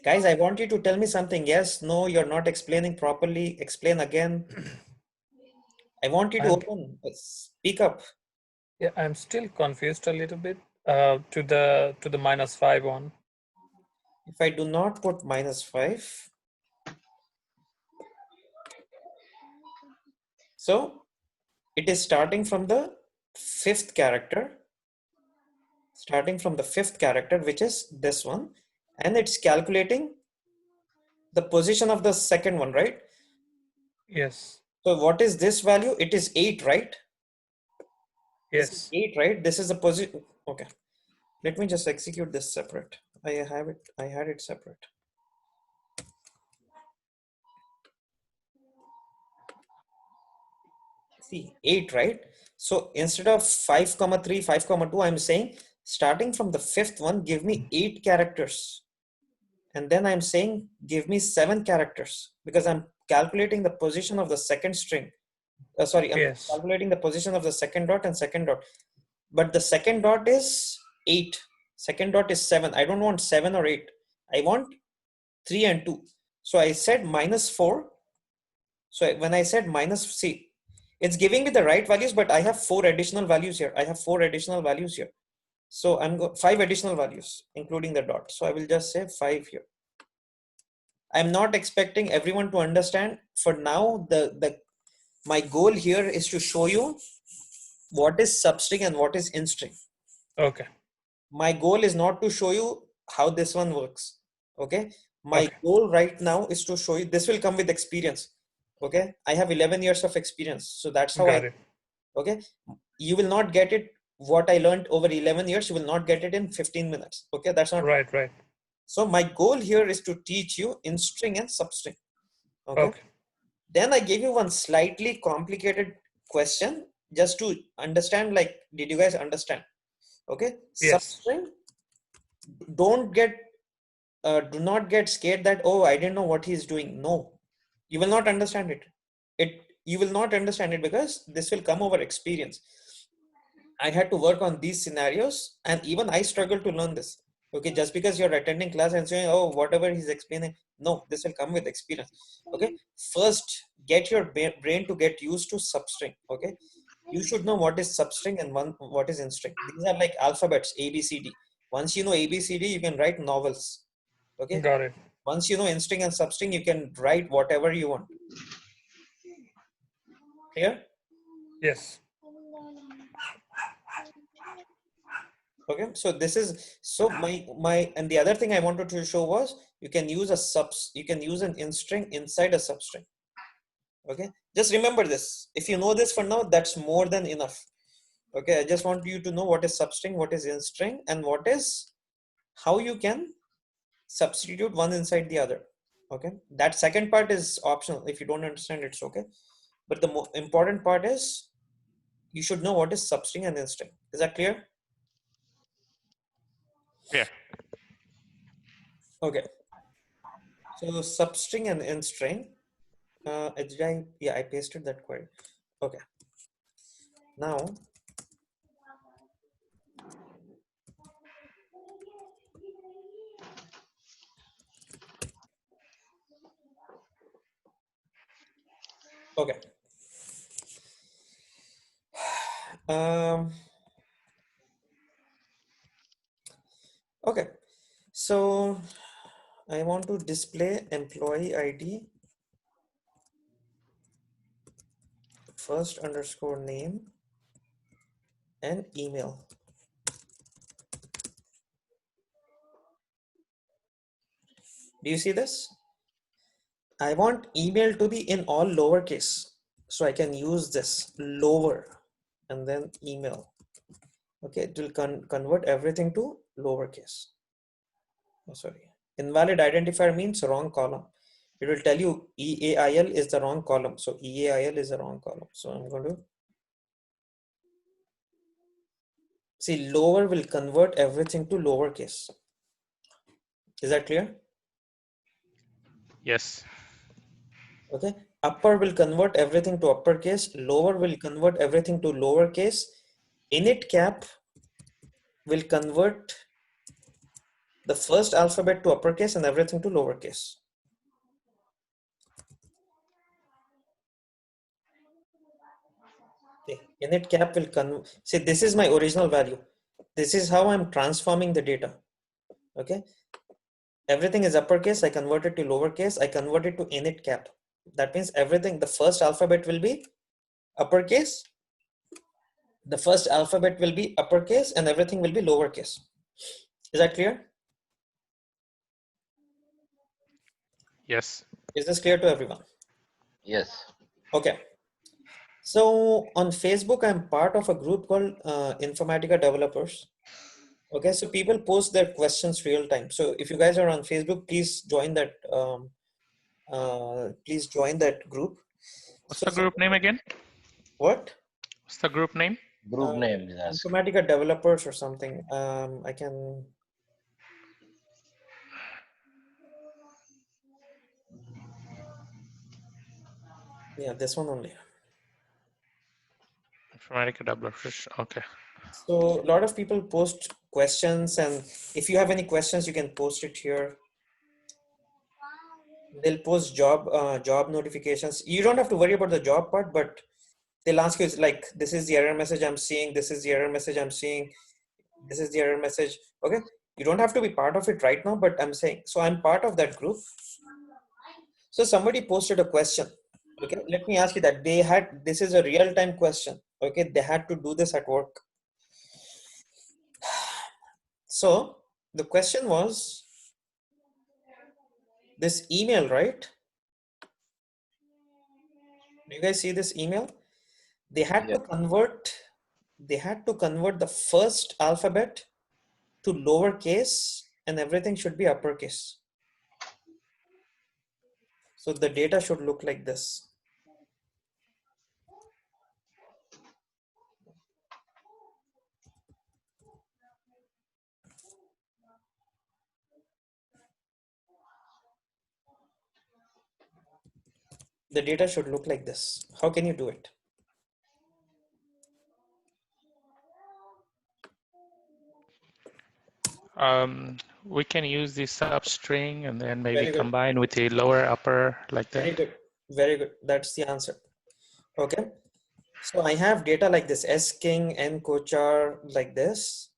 guys, I want you to tell me something. Yes, no, you're not explaining properly. Explain again. I want you to open, speak up. Yeah, I'm still confused a little bit to the -5 one. If I do not put -5, so it is starting from the fifth character, which is this one, and it's calculating the position of the second one, right? Yes. So what is this value? It is 8, right? This is Yes. 8, right? This is the position. Okay. Let me just execute this separate. I had it separate. See, 8, right? So instead of 5, 3, 5, 2, I'm saying starting from the fifth one, give me 8 characters. And then I'm saying give me 7 characters because I'm calculating the position of the second string. I'm Yes. calculating the position of the second dot and second dot. But the second dot is 8. Second dot is 7. I don't want 7 or 8. I want 3 and 2. So I said -4. So when I said see, it's giving me the right values, but I have 4 additional values here. I have 4 additional values here. So I'm 5 additional values, including the dot. So I will just say 5 here. I'm not expecting everyone to understand. For now, my goal here is to show you what is substring and what is in-string. Okay. My goal is not to show you how this one works. Okay. My Okay. goal right now is to show you, this will come with experience. Okay. I have 11 years of experience. So that's how Got it. okay. You will not get it. What I learned over 11 years, you will not get it in 15 minutes. Okay. That's not Right. Right. So my goal here is to teach you in-string and substring. Okay. Okay. Then I gave you one slightly complicated question just to understand, like, did you guys understand? Okay. Yes. Substring, do not get scared that, oh, I didn't know what he's doing. No, you will not understand it. You will not understand it because this will come over experience. I had to work on these scenarios and even I struggled to learn this. Okay, just because you're attending class and saying, oh, whatever he's explaining, no, this will come with experience. Okay, first get your brain to get used to substring. Okay, you should know what is substring and what is in-string. These are like alphabets, A, B, C, D. Once you know A, B, C, D, you can write novels. Okay, Got it. once you know in-string and substring, you can write whatever you want. Clear? Yes. Okay, so this is so my and the other thing I wanted to show was you can use you can use an int string inside a substring. Okay, just remember this. If you know this for now, that's more than enough. Okay, I just want you to know what is substring, what is int string, and what is how you can substitute one inside the other. Okay, that second part is optional. If you don't understand, it's okay. But the more important part is you should know what is substring and int string. Is that clear? Yeah. Okay. So substring and int string. Yeah, I pasted that query. Okay. Now, okay. Um, okay. So I want to display employee ID first underscore name and email. Do you see this? I want email to be in all lowercase. So I can use this lower and then email. Okay, it will convert everything to lowercase. Oh, sorry. Invalid identifier means wrong column. It will tell you EAIL is the wrong column. So EAIL is the wrong column. So I'm going to see lower will convert everything to lowercase. Is that clear? Yes. Okay. Upper will convert everything to uppercase. Lower will convert everything to lowercase. Init cap will convert the first alphabet to uppercase and everything to lowercase. Okay. Init cap will see this is my original value. This is how I'm transforming the data. Okay. Everything is uppercase. I convert it to lowercase. I convert it to init cap. That means everything, the first alphabet will be uppercase. The first alphabet will be uppercase and everything will be lowercase. Is that clear? Yes. Is this clear to everyone? Yes. Okay. So on Facebook, I'm part of a group called Informatica Developers. Okay, so people post their questions real time. So if you guys are on Facebook, please join that. Please join that group. What's So the group name again? what? What's the group name? Group name is asked. Informatica Developers or something. I can. Yeah, this one only. Informatica developers. Okay. So a lot of people post questions, and if you have any questions, you can post it here. They'll post job notifications. You don't have to worry about the job part, but they'll ask you, it's like, this is the error message I'm seeing. This is the error message I'm seeing. This is the error message. Okay, you don't have to be part of it right now, but I'm saying, so I'm part of that group. So somebody posted a question. Okay, let me ask you that this is a real-time question. Okay, they had to do this at work. So the question was this email, right? Do you guys see this email? They had to convert the first alphabet to lowercase and everything should be uppercase. So the data should look like this. The data should look like this. How can you do it? We can use the substring and then maybe Very good. combine with the lower upper like Very that. good. Very good. That's the answer. Okay. So I have data like this, S king, N kochar like this.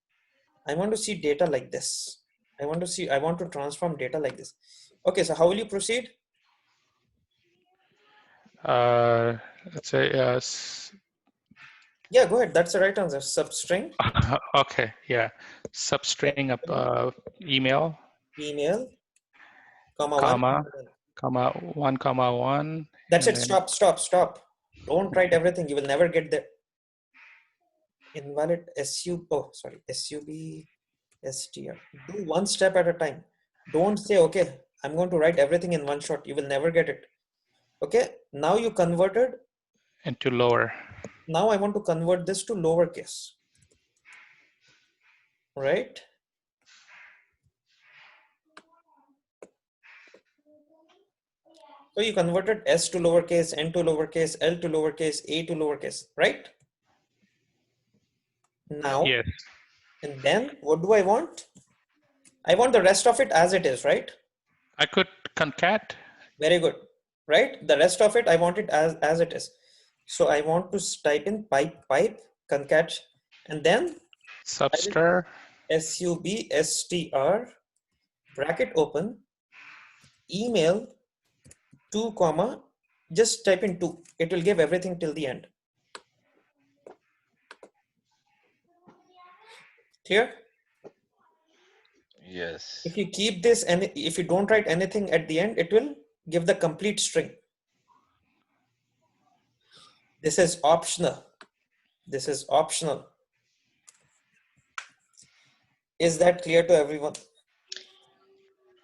I want to see data like this. I want to transform data like this. Okay. So how will you proceed? Let's say Yeah, go ahead. That's the right answer. Substring. Okay, yeah. Substring of email, Email, comma one. comma, comma one, comma one, That's and it. then Stop, stop, stop. Don't write everything. You will never get there. Invalid sub str. Do one step at a time. Don't say, okay, I'm going to write everything in one shot. You will never get it. Okay, now you converted. into lower. Now I want to convert this to lowercase, right? So you converted S to lowercase, N to lowercase, L to lowercase, A to lowercase, right? Now, Yes, and then what do I want? I want the rest of it as it is, right? I could concat. Very good, right? The rest of it, I want it as it is. So I want to type in pipe, concat, and then Substr. substr, bracket open, email, 2 comma, just type in 2. It will give everything till the end. Clear? Yes. If you keep this and if you don't write anything at the end, it will give the complete string. This is optional. This is optional. Is that clear to everyone?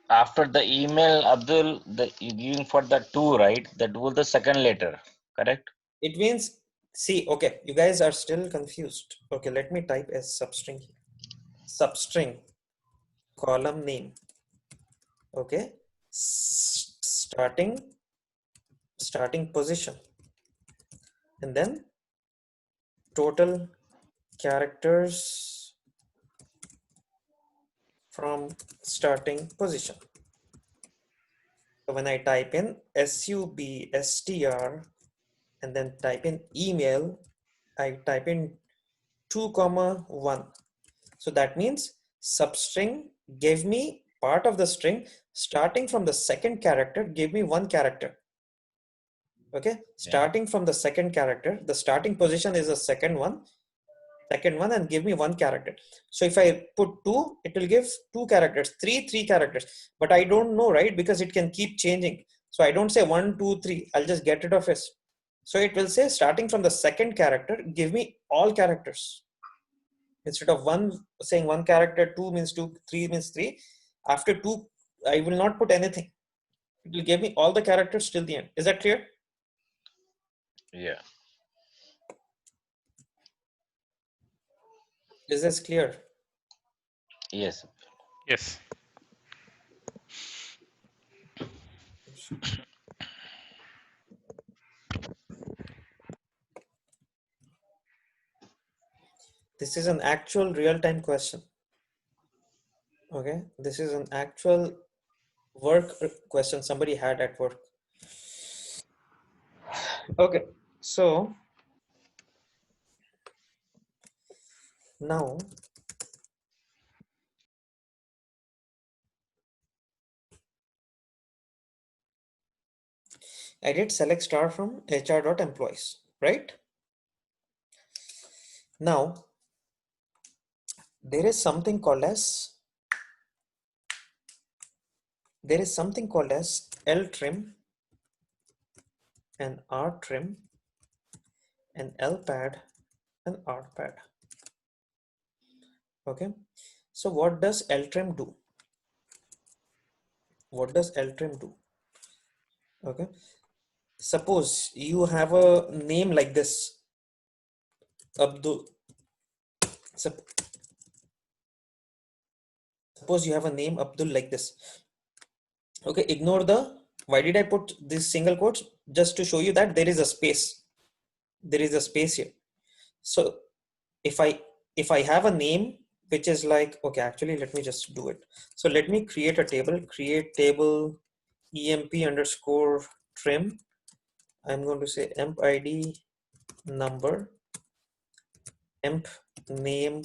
After the email, Abdul, you giving for the two, right? That was the second letter, correct? It means, see, okay, you guys are still confused. Okay, let me type as substring here. Substring, column name. Okay, starting position, and then total characters from starting position. So when I type in substr and then type in email, I type in 2 comma 1. So that means substring gave me part of the string starting from the second character, gave me one character. Okay, starting from the second character, the starting position is the second one and give me one character. So if I put 2, it will give 2 characters, 3 characters, but I don't know, right? Because it can keep changing. So I don't say 1 2 3, I'll just get rid of it. So it will say starting from the second character, give me all characters. Instead of one saying one character, 2 means 2, 3 means 3. After 2, I will not put anything. It will give me all the characters till the end. Is that clear? Yeah. Is this clear? Yes. Yes. This is an actual real-time question. Okay, this is an actual work question somebody had at work. Okay, so now I did select star from hr.employees, right? Now there is something called as ltrim and rtrim and lpad and rpad. Okay, so what does ltrim do? What does ltrim do? Okay, suppose you have a name like this, Abdul. Suppose you have a name Abdul like this. Okay, ignore the, why did I put this single quotes? Just to show you that there is a space. There is a space here. So if I have a name which is like, okay, actually let me just do it. So let me create a table, create table emp underscore trim. I'm going to say emp id number, emp name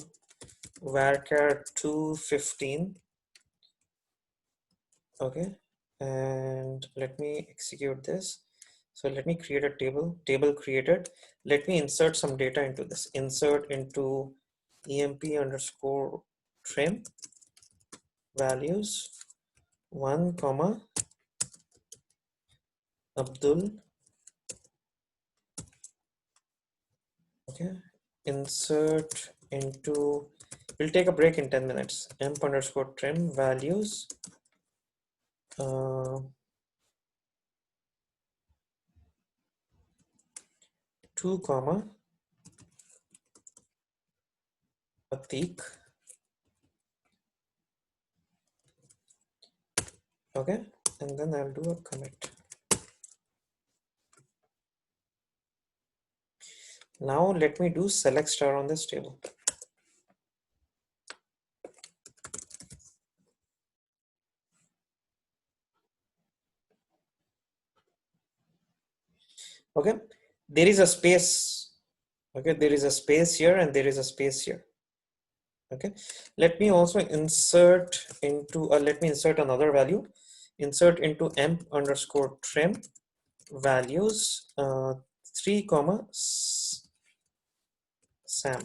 varchar 215. Okay, and let me execute this. So let me create a table created. Let me insert some data into this. Insert into emp underscore trim values 1 comma Abdul. Okay, insert into, we'll take a break in 10 minutes. Emp underscore trim values 2 comma Atik. Okay, and then I'll do a commit. Now let me do select star on this table. Okay, there is a space. Okay, there is a space here and there is a space here. Okay, let me also insert into let me insert another value. Insert into emp underscore trim values 3 comma Sam.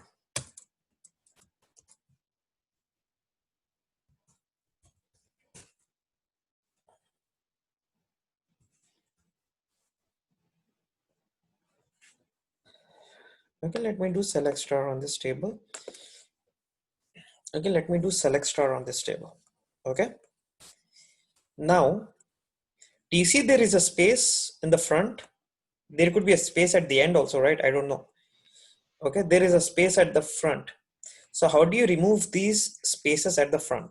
Okay, let me do select star on this table. Okay, let me do select star on this table. Okay, now do you see there is a space in the front? There could be a space at the end also, right? I don't know. Okay, there is a space at the front. So how do you remove these spaces at the front?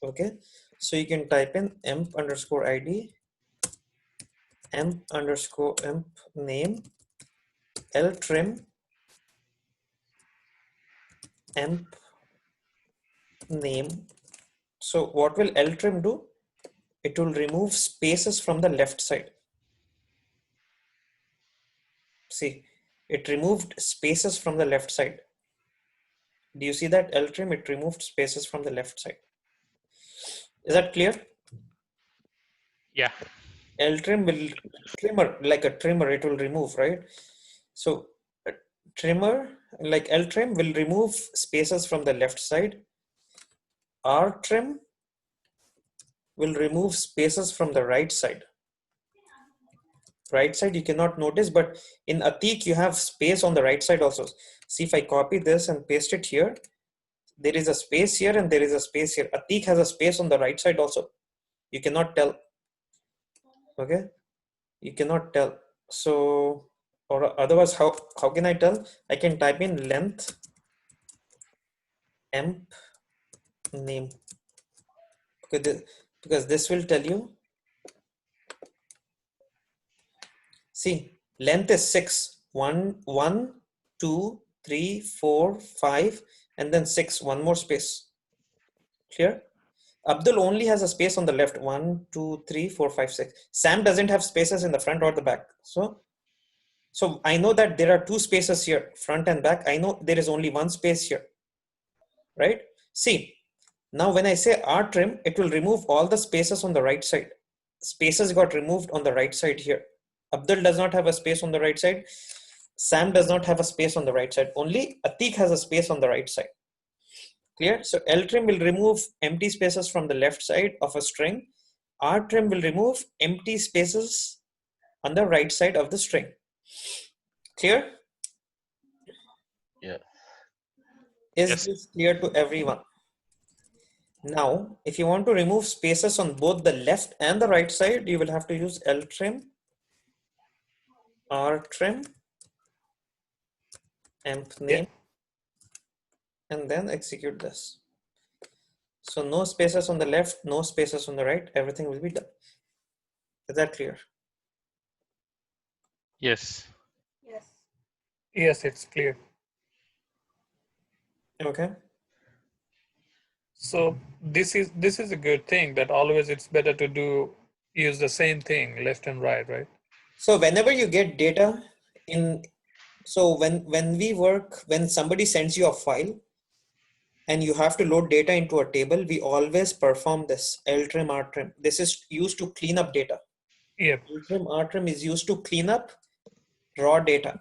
Okay, so you can type in emp underscore id, emp underscore emp name, l trim, emp name. So what will l trim do? It will remove spaces from the left side. See, it removed spaces from the left side. Do you see that l trim? It removed spaces from the left side. Is that clear? Yeah. L trim will trimmer, like a trimmer, it will remove, right? So a trimmer like L trim will remove spaces from the left side. R trim will remove spaces from the right side. Right side you cannot notice, but in Atik you have space on the right side also. See, if I copy this and paste it here, there is a space here and there is a space here. Atik has a space on the right side also. You cannot tell. Okay, you cannot tell. So, or otherwise, how can I tell? I can type in length emp name, because this will tell you. See, length is 6. 1, 1, 2, 3, 4, 5, and then 6. One more space. Clear? Abdul only has a space on the left. 1, 2, 3, 4, 5, 6. Sam doesn't have spaces in the front or the back. So I know that there are two spaces here, front and back. I know there is only one space here, right? See, now when I say R trim, it will remove all the spaces on the right side. Spaces got removed on the right side here. Abdul does not have a space on the right side. Sam does not have a space on the right side. Only Atik has a space on the right side. Clear? So L trim will remove empty spaces from the left side of a string. R trim will remove empty spaces on the right side of the string. Clear? Yeah. Is Yes. this clear to everyone? Now, if you want to remove spaces on both the left and the right side, you will have to use L trim, R trim, emp name, and then execute this. So no spaces on the left, no spaces on the right, everything will be done. Is that clear? Yes. Yes, it's clear. Okay. So this is a good thing, that always it's better to use the same thing left and right? So whenever you get data in, so when somebody sends you a file and you have to load data into a table, we always perform this L trim, R trim. This is used to clean up data. Yep. Ltrim, rtrim is used to clean up raw data.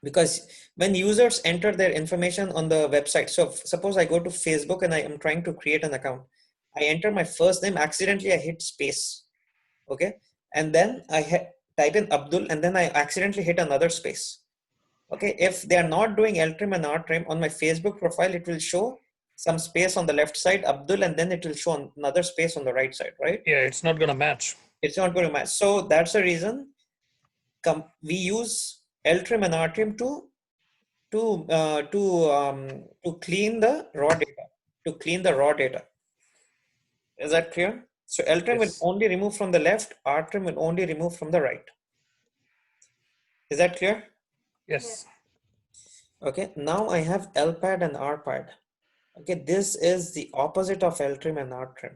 Because when users enter their information on the website, so suppose I go to Facebook and I am trying to create an account. I enter my first name, accidentally I hit space, okay? And then I type in Abdul and then I accidentally hit another space. Okay, if they are not doing Ltrim and rtrim on my Facebook profile, it will show some space on the left side, Abdul, and then it will show another space on the right side, right? Yeah, it's not gonna match. It's not going to match. So that's the reason we use Ltrim and rtrim to clean the raw data. To clean the raw data. Is that clear? So Ltrim will Yes. only remove from the left, rtrim will only remove from the right. Is that clear? Yes. Okay, now I have LPAD and RPAD. Okay, this is the opposite of Ltrim and rtrim.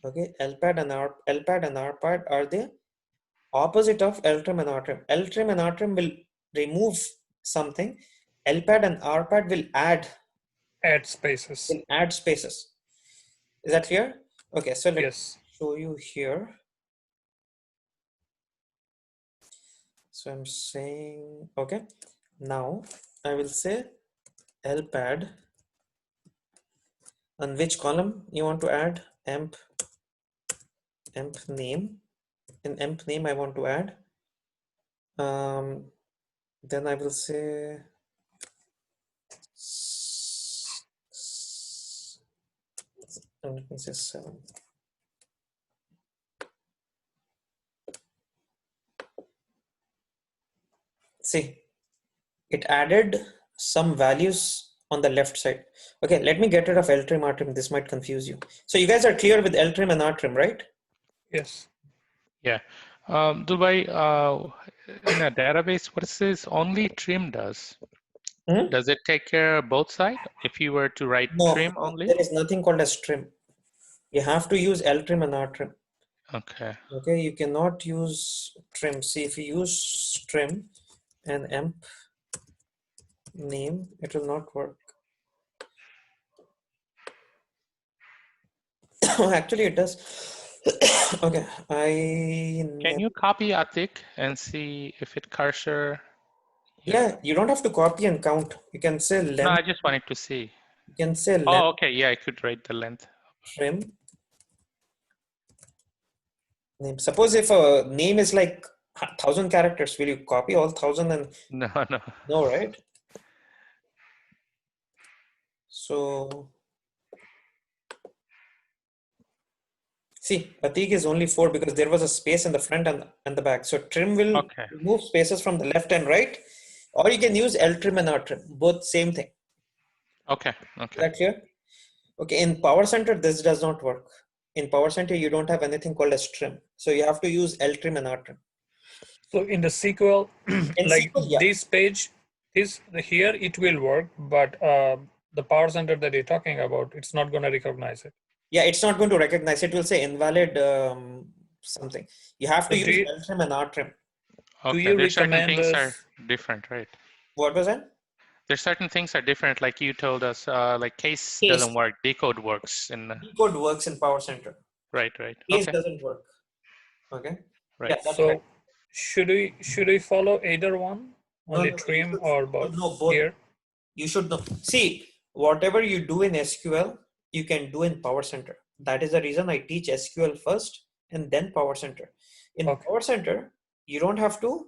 Okay, LPAD and RPAD are the opposite of Ltrim and rtrim. Ltrim and rtrim will remove something. LPAD and RPAD will add Spaces. spaces. Is that clear? Okay, so let me Yes. show you here. So I'm saying, okay, now I will say LPAD. On which column you want to add? Emp name. In emp name I want to add. Then I will say let me say 7. See, it added some values on the left side. Okay, let me get rid of Ltrim, rtrim. This might confuse you. So you guys are clear with Ltrim and rtrim, right? Yes. Yeah. Dubai, in a database, what is this? Only trim does. Hmm? Does it take care of both sides? If you were to write No, trim only? there is nothing called as trim. You have to use Ltrim and rtrim. Okay. Okay, you cannot use trim. See, if you use trim and emp name, it will not work. Actually, it does. Okay, Can you copy Atik and see if it cursor? yeah, you don't have to copy and count. You can say No, I length. just wanted to see. You can say Oh, length okay. Yeah, I could write the length. trim name. Suppose if a name is like 1,000 characters, will you copy all 1,000 and No, no. no, right? So see, Atik is only 4 because there was a space in the front and the back. So trim will Okay. remove spaces from the left and right, or you can use Ltrim and rtrim, both same thing. Okay. Is Okay. that clear? Okay, in Power Center, this does not work. In Power Center, you don't have anything called as trim. So you have to use Ltrim and rtrim. So in the SQL, In like SQL, yeah. this page, this here it will work, but the Power Center that you're talking about, it's not going to recognize it. Yeah, it's not going to recognize. It will say invalid something. You have to So use Ltrim and rtrim. do Okay. you There's certain recommend things are us? different, right? What was that? There's certain things are different, like you told us, like case doesn't Case. work, decode works in, Decode works in Power Center. right, right. Case Okay, doesn't work. Okay. Yeah, right. that's right. So should we follow either one, No, only no, no. You trim or should both know both. here? You should know. See, whatever you do in SQL, you can do in Power Center. That is the reason I teach SQL first and then Power Center. In Okay. Power Center, you don't have to,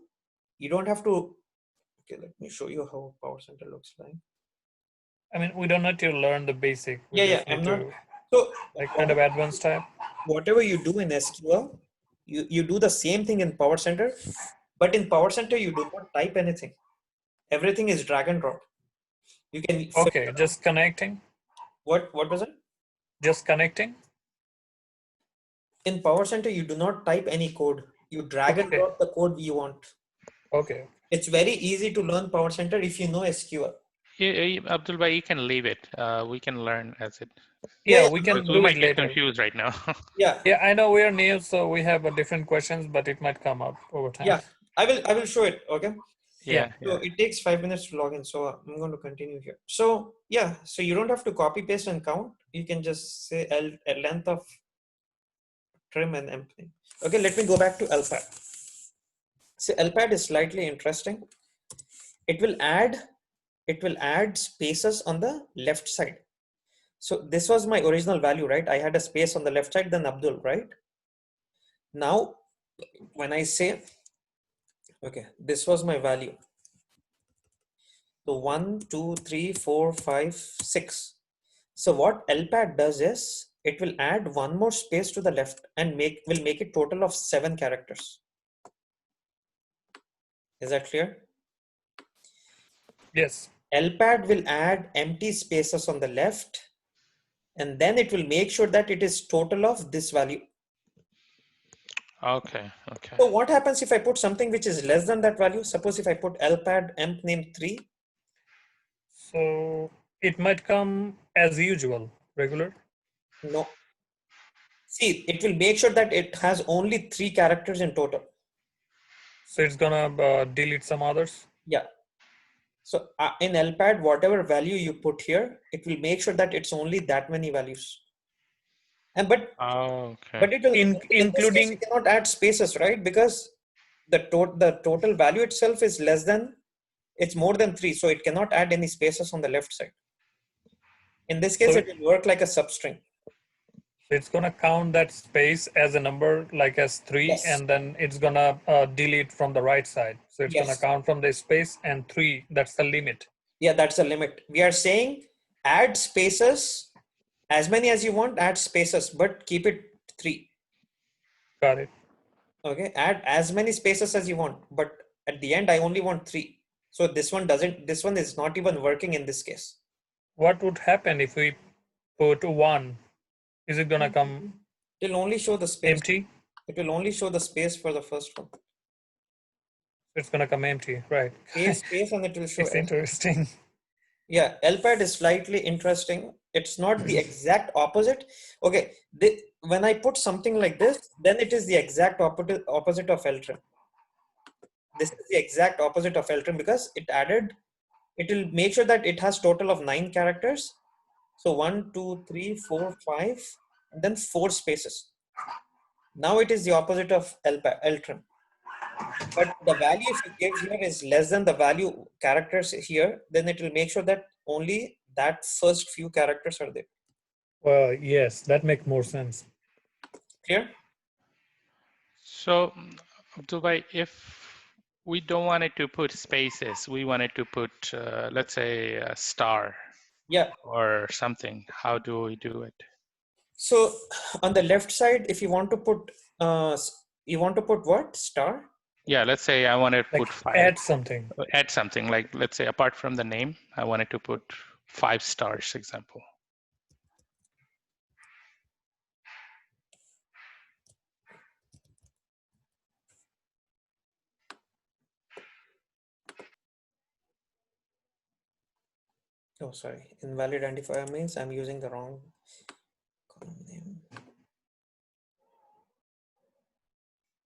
okay, let me show you how Power Center looks like. I mean, we don't need to learn the basic. We Yeah, just I'm need not. to So like kind of advanced type. whatever you do in SQL, you do the same thing in Power Center, but in Power Center, you do not type anything. Everything is drag and drop. You can Okay, just connecting. what was it? Just connecting. In Power Center, you do not type any code. You drag and Okay. drop the code you want. Okay. It's very easy to learn Power Center if you know SQL. Abdul Bhai, you can leave it. We can learn as it, Yeah, Yeah, we I'm not, can because we do it might get later. confused right now. yeah, Yeah, I know we're new, so we have a different questions, but it might come up over time. yeah. I will show it. Okay. Yeah. So Yeah. it takes 5 minutes to log in. So I'm going to continue here. So yeah, so you don't have to copy paste and count. You can just say L length of trim and emp name. Okay, let me go back to LPAD. So LPAD is slightly interesting. It will add spaces on the left side. So this was my original value, right? I had a space on the left side, then Abdul, right? Now, when I say, okay, this was my value. So 1, 2, 3, 4, 5, 6. So what LPAD does is it will add one more space to the left and will make it total of 7 characters. Is that clear? Yes. LPAD will add empty spaces on the left, and then it will make sure that it is total of this value. Okay. Okay. So what happens if I put something which is less than that value? Suppose if I put LPAD emp name 3. So it might come as usual, regular. No. See, it will make sure that it has only 3 characters in total. So it's gonna delete some others. Yeah. So in LPAD, whatever value you put here, it will make sure that it's only that many values. And but Okay. it will in this case Including you cannot add spaces, right? Because the total value itself is less than, it's more than 3, so it cannot add any spaces on the left side. In this case, So it will work like a substring. it's gonna count that space as a number, like as 3, Yes. and then it's gonna delete from the right side. So it's gonna Yes. count from the space and 3. That's the limit. Yeah, that's the limit. We are saying add spaces as many as you want, add spaces, but keep it 3. Got it. Okay, add as many spaces as you want, but at the end I only want 3. So this one is not even working in this case. What would happen if we put 1? Is it gonna come It will only show the space. empty? It will only show the space for the first one. It's gonna come empty, right? Space, and it will show. It's interesting. Yeah, LPAD is slightly interesting. It's not the exact opposite. Okay, when I put something like this, then it is the exact opposite of LTRM. This is the exact opposite of LTRM because it will make sure that it has total of 9 characters. So 1, 2, 3, 4, 5, and then 4 spaces. Now it is the opposite of LTRM. But the value if you give here is less than the value characters here, then it will make sure that only that first few characters are there. Well, yes, that makes more sense. Clear? So, Dubai, if we don't want it to put spaces, we wanted to put, let's say, a star. Yeah. Or something. How do we do it? So on the left side, if you want to put, what? Star? Yeah, let's say I want to put 5. Add something. Add something, like let's say apart from the name, I wanted to put 5 stars, example. Oh, sorry. Invalid identifier means I'm using the wrong column name.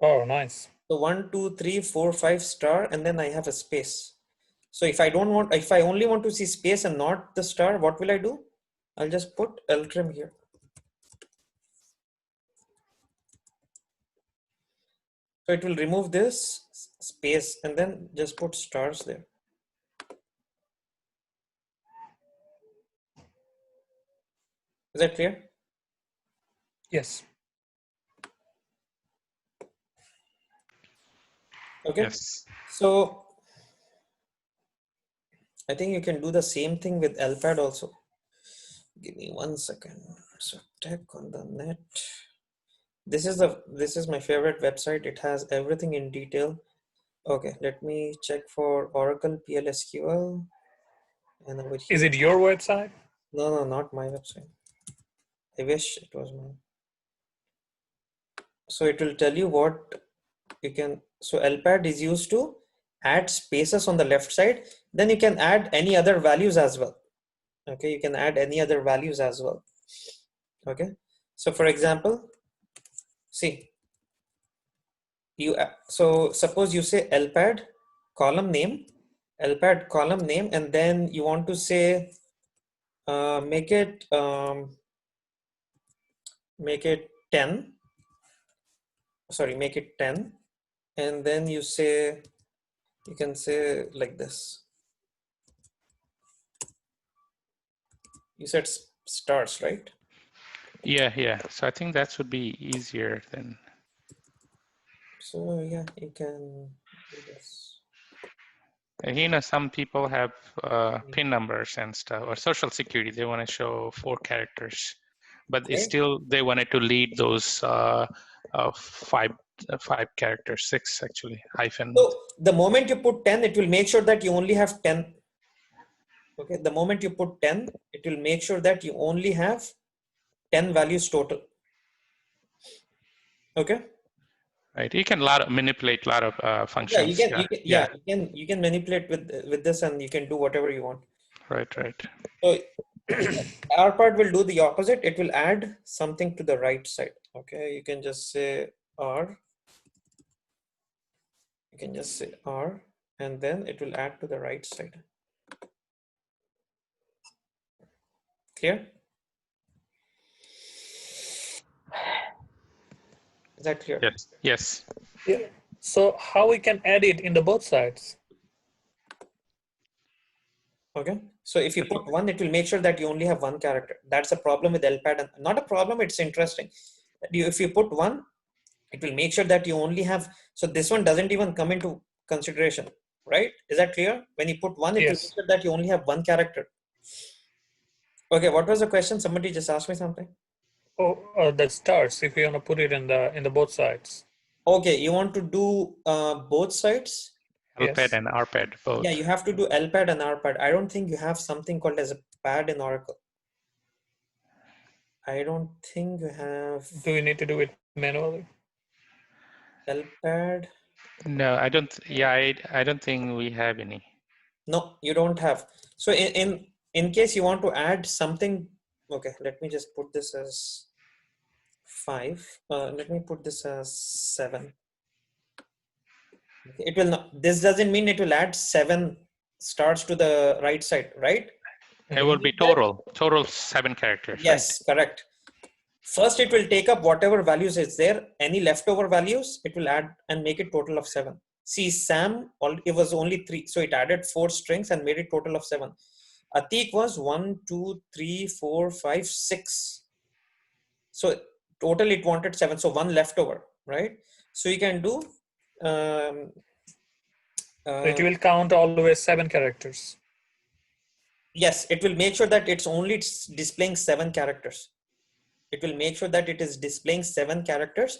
Oh, nice. So 1, 2, 3, 4, 5 star, and then I have a space. So if I only want to see space and not the star, what will I do? I'll just put LTRM here. So it will remove this space and then just put stars there. Is that clear? Yes. Okay. Yes. So I think you can do the same thing with LPAD also. Give me 1 second. So tech on the net. This is my favorite website. It has everything in detail. Okay, let me check for Oracle PLSQL. And over here. Is it your website? No, not my website. I wish it was mine. So it will tell you what you can. So LPAD is used to add spaces on the left side. Then you can add any other values as well. Okay, you can add any other values as well. Okay, so for example, see, so suppose you say LPAD column name, and then you want to say make it 10, sorry, make it 10, and then you say, you can say like this. You said stars, right? Yeah. So I think that would be easier than. So yeah, you can do this. Some people have PIN numbers and stuff, or social security. They want to show 4 characters, but it's Okay. still they wanted to lead those 5 characters, 6 actually hyphen. So the moment you put 10, it will make sure that you only have 10. Okay. The moment you put 10, it will make sure that you only have 10 values total. Okay. Right. You can manipulate a lot of Yeah, functions. you can manipulate with this, and you can do whatever you want. Right. So our part will do the opposite. It will add something to the right side. Okay, you can just say R. You can just say R, and then it will add to the right side. Clear? Is that clear? Yes. Yeah. So how we can add it in the both sides? Okay. So if you put 1, it will make sure that you only have 1 character. That's a problem with LPAD. And not a problem, it's interesting. If you put 1, it will make sure that you only have, so this one doesn't even come into consideration, right? Is that clear? When you put 1, it will make Yes. sure that you only have 1 character. Okay, what was the question? Somebody just asked me something. Oh, the stars. If you want to put it in the both sides. Okay, you want to do both sides? LPAD Yes. and RPAD both. Yeah, you have to do LPAD and RPAD. I don't think you have something called as a pad in Oracle. I don't think you have Do we need to do it manually? LPAD. No, I don't. Yeah, I don't think we have any. No, you don't have. So in case you want to add something, okay, let me just put this as 5. Let me put this as 7. It will not, this doesn't mean it will add 7 stars to the right side, right? It will be total 7 characters, right? Yes, correct. First, it will take up whatever values is there. Any leftover values, it will add and make it total of 7. See, Sam, it was only 3. So it added 4 strings and made it total of 7. Atik was 1, 2, 3, 4, 5, 6. So total it wanted 7. So 1 leftover, right? So you can do So it will count always 7 characters. yes, it will make sure that it's only displaying 7 characters. It will make sure that it is displaying 7 characters,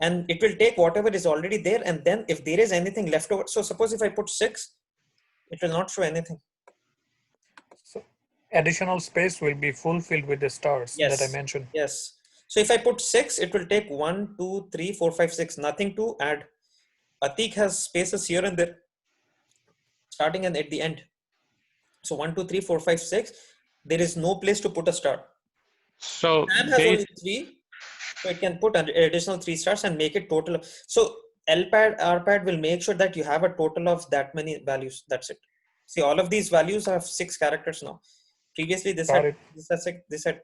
and it will take whatever is already there, and then if there is anything left over, so suppose if I put 6, it will not show anything. So additional space will be fulfilled with the stars that I mentioned. Yes. So if I put 6, it will take 1, 2, 3, 4, 5, 6, nothing to add. Atik has spaces here and there, starting and at the end. So 1, 2, 3, 4, 5, 6. There is no place to put a star. So Sam has only 3, so it can put an additional 3 stars and make it total. So LPAD, RPAD will make sure that you have a total of that many values. That's it. See, all of these values have 6 characters now. Previously, this had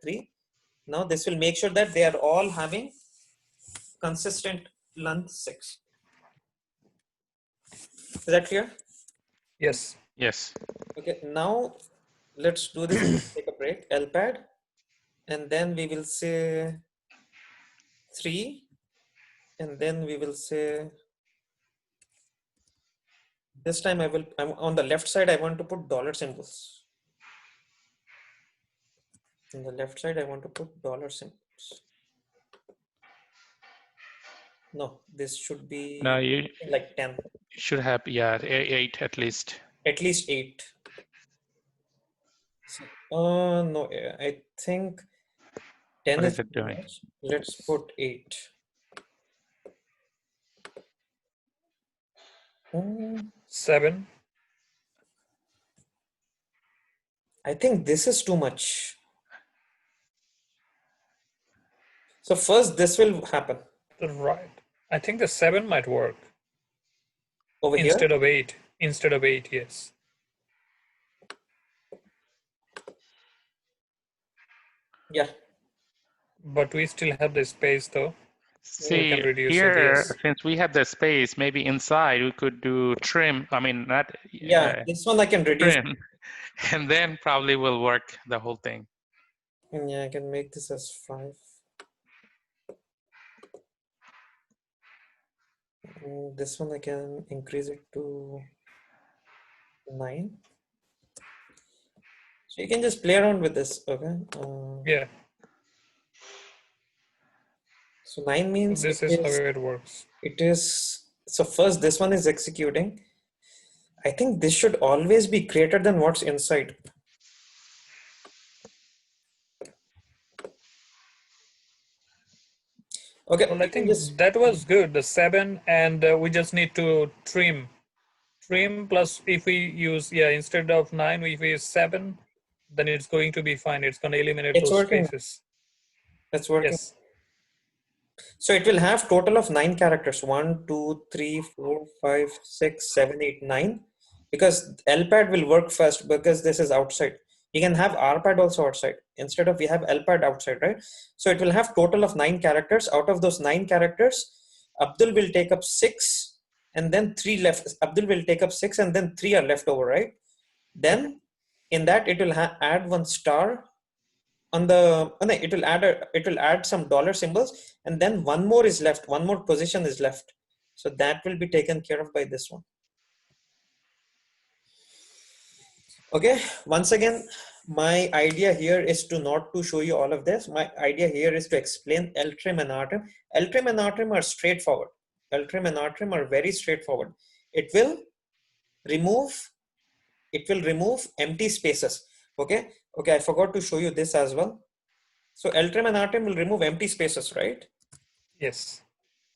3. Now this will make sure that they are all having consistent length 6. Is that clear? Yes. Yes. Okay, now let's do this. Take a break. LPAD, and then we will say 3, and then we will say, this time I'm on the left side, I want to put dollar symbols. On the left side, I want to put dollar symbols. No, this should be Now you like 10. should have 8 at least. At least 8. No, I think 10 What is is it too doing? much. Let's put 8. Mm, 7. I think this is too much. So first this will happen. Right. I think the 7 might work. Over instead here? of 8. Instead of 8, yes. Yeah. But we still have the space though. We can See, reduce it, here, yes. since we have the space, maybe inside we could do trim, I mean, not Yeah, this one I can reduce. trim, and then probably will work the whole thing. Yeah, I can make this as 5. This one I can increase it to 9. So you can just play around with this, okay? Yeah, So 9 means this is how it works. it is, so first this one is executing. I think this should always be greater than what's inside. Okay, Well, I you can think just, that was good, the 7, and we just need to trim. Trim plus if we use, yeah, instead of 9, if we use 7, then it's going to be fine. It's going to eliminate it's those working. spaces. It's working. Yes. So it will have total of 9 characters. 1, 2, 3, 4, 5, 6, 7, 8, 9. Because LPAD will work first because this is outside. You can have RPAD also outside. Instead of we have LPAD outside, right? So it will have total of 9 characters. Out of those 9 characters, Abdul will take up 6 and then 3 left. Abdul will take up 6 and then 3 are left over, right? Then in that it will add one star on the, no, it will add some dollar symbols, and then one more is left, one more position is left, so that will be taken care of by this one. Okay, once again, my idea here is to not to show you all of this. My idea here is to explain LTRIM and RTRIM. LTRIM and RTRIM are straightforward. LTRIM and RTRIM are very straightforward. It will remove empty spaces. Okay, I forgot to show you this as well. So LTRIM and RTRIM will remove empty spaces, right? Yes.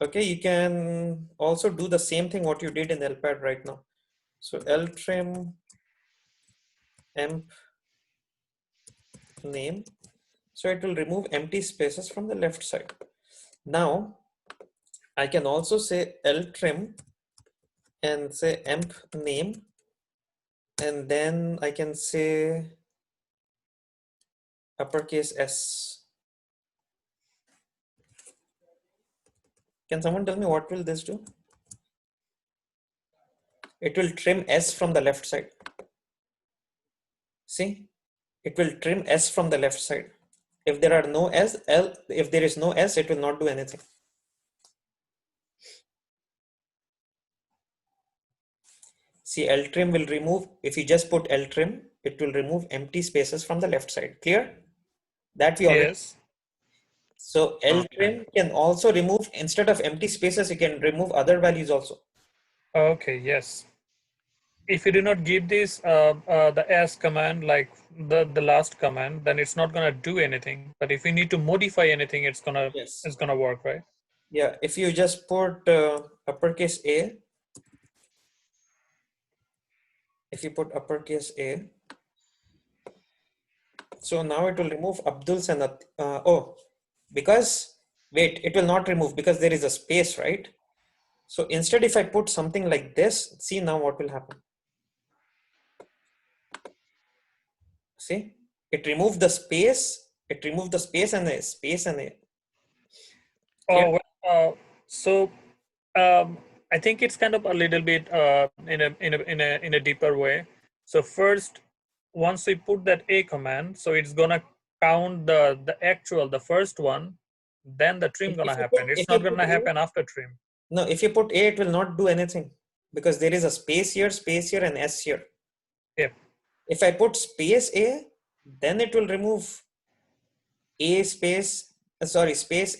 Okay, you can also do the same thing what you did in LPAD right now. So ltrim emp name. So it will remove empty spaces from the left side. Now I can also say ltrim and say emp name, and then I can say uppercase S. Can someone tell me what will this do? It will trim S from the left side. See, it will trim S from the left side. If there are no S, if there is no S, it will not do anything. See, ltrim will remove, if you just put ltrim, it will remove empty spaces from the left side. Clear? That we already. Yes. So ltrim can also remove, instead of empty spaces, you can remove other values also. Okay, yes. If you do not give this the S command, like the last command, then it's not gonna do anything. But if you need to modify anything, it's gonna work, right? Yeah, if you just put uppercase A, if you put uppercase A, so now it will remove Abdul's and oh, because wait, it will not remove because there is a space, right? So instead, if I put something like this, see now what will happen. See, it removed the space. It removed the space and a space and a. Clear? Oh, well, so I think it's kind of a little bit in a deeper way. So first, once we put that A command, so it's gonna count the first one, then the trim gonna happen. It's not gonna happen after trim. No, if you put A, it will not do anything because there is a space here, and S here. Yeah. If I put space A, then it will remove A space, space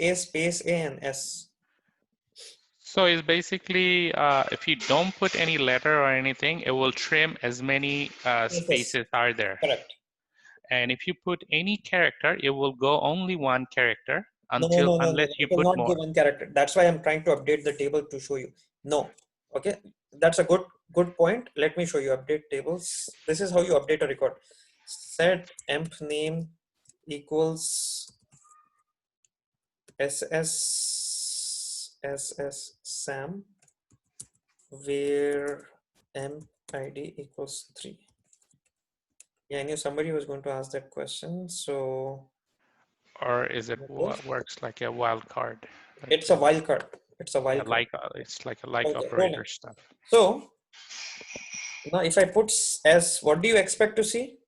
A and S. So it's basically, if you don't put any letter or anything, it will trim as many spaces are there. Correct. And if you put any character, it will go only one character No. unless you It will put not more. go one character. That's why I'm trying to update the table to show you. No. Okay. That's a good point. Let me show you update tables. This is how you update a record. Set emp name equals ss sam where emp id equals 3. Yeah, I knew somebody was going to ask that question. So Or is it works like a wild card? It's a wildcard. It's a Yeah, wildcard. like it's like a like Okay, operator stuff. So now if I put S, what do you expect to see?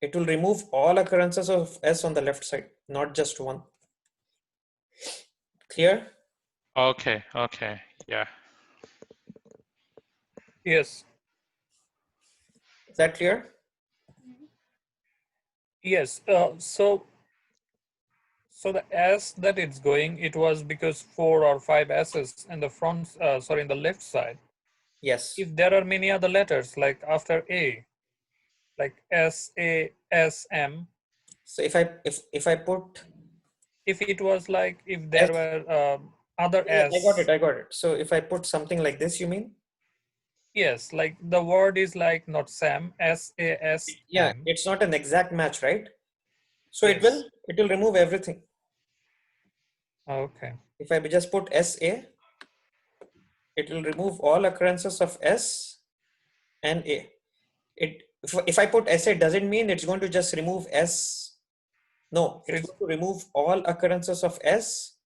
It will remove all occurrences of S on the left side, not just one. Clear? Okay, okay, yeah. Yes. Is that clear? Yes. So the S that it's going, it was because 4 or 5 S's in the front, sorry, in the left side. Yes. If there are many other letters, like after A, like S, A, S, M. So if I put If it was like, if S, there were other yeah, I got S. it. I got it. So if I put something like this, you mean? Yes, like the word is like not Sam, S-A-S-M. Yeah, it's not an exact match, right? So Yes. it will remove everything. Okay. If I just put SA, it will remove all occurrences of S and A. If I put SA, doesn't mean it's going to just remove S. No, it's going to remove all occurrences of S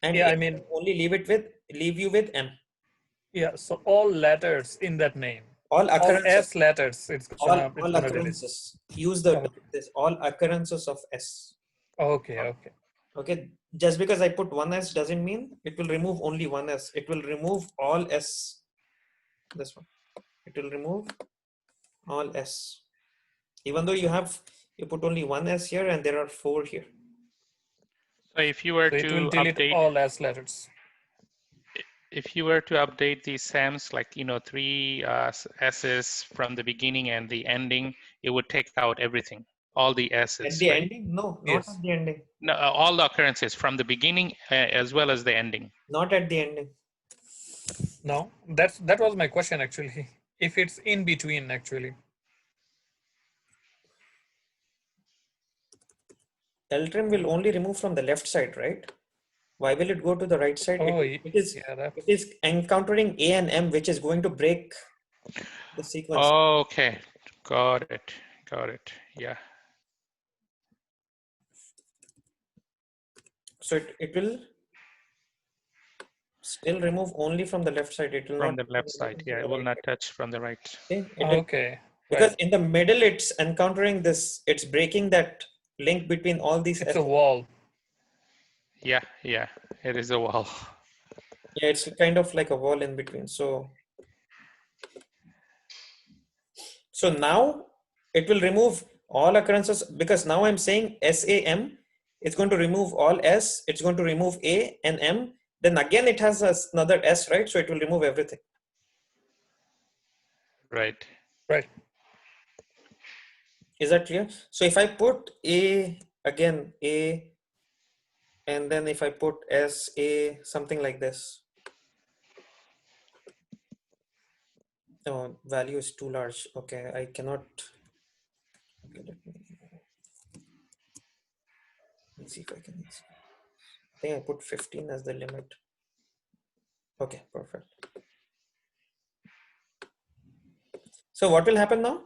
and yeah, A, I mean, only leave you with M. yeah, so all letters in that name, All all occurrences. S letters, it's All gonna delete. occurrences. Use the Okay. this all occurrences of S. Okay, okay. Okay, just because I put one S doesn't mean it will remove only one S. It will remove all S. This one. It will remove all S. Even though you put only one S here and there are 4 here. So if you were So it will to delete update, all S letters. if you were to update these SAMs, like 3 S's from the beginning and the ending, it would take out everything, all the At S's, the right? ending? No, not Yes. at the ending. No, all the occurrences from the beginning as well as the ending. Not at the ending. No, that was my question actually. If it's in between actually. Ltrim will only remove from the left side, right? Why will it go to the right side? Oh, It yeah, is encountering A and M, which is going to break the sequence. Okay, got it, yeah. So it will still remove only from the left side. It will From not the left side, yeah, it will right not side. touch from the right. See? okay. Because Right. in the middle, it's encountering this, it's breaking that link between all these. It's a wall. Yeah, it is a wall. Yeah, it's kind of like a wall in between. So now it will remove all occurrences because now I'm saying SAM. It's going to remove all S. It's going to remove A and M. Then again, it has another S, right? So it will remove everything. Right. Right. Is that clear? So if I put A again, A, and then if I put S, A, something like this. Oh, value is too large. Okay, I cannot. Okay, let me see if I can. I think I put 15 as the limit. Okay, perfect. So what will happen now?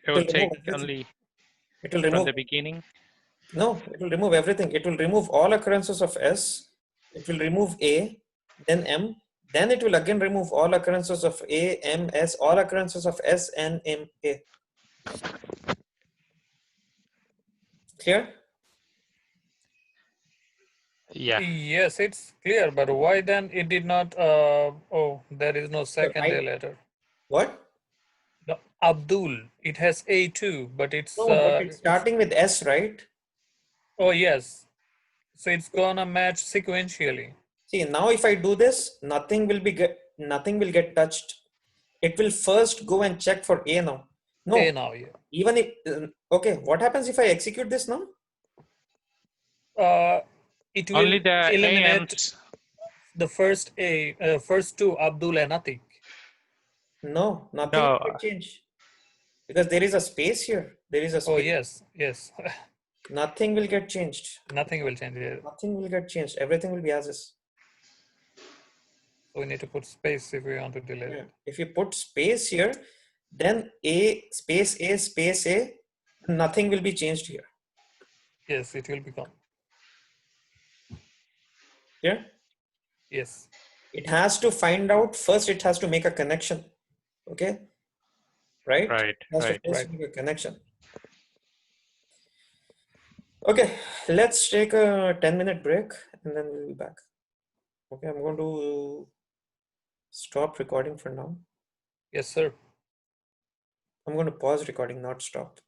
It will take only It will from remove. the beginning. No, it will remove everything. It will remove all occurrences of S. It will remove A, then M. Then it will again remove all occurrences of A, M, S, all occurrences of S and M, A. Clear? Yeah. Yes, it's clear, but why then it did not, oh, there is no second A letter. What? The Abdul, it has A too, but it's... No, but it's starting with S, right? Oh, yes. So it's gonna match sequentially. See, now if I do this, nothing will get touched. It will first go and check for A now. No, A now, yeah. even if, okay, what happens if I execute this now? It will Only the eliminate AMs. the first first two, Abdul and Atik. No, nothing will change because there is a space here. There is a space. Oh, yes, yes. Nothing will get changed. Nothing will change here. Nothing will get changed. Everything will be as is. So we need to put space if we want to delete it. If you put space here, then A, space A, nothing will be changed here. Yes, it will become. Yeah. Yes. It has to find out first. It has to make a connection. Okay. Right. Right. It has to Right. first Right. make a connection. Okay. Let's take a 10-minute break and then we'll be back. Okay. I'm going to stop recording for now. Yes, sir. I'm going to pause recording, not stop.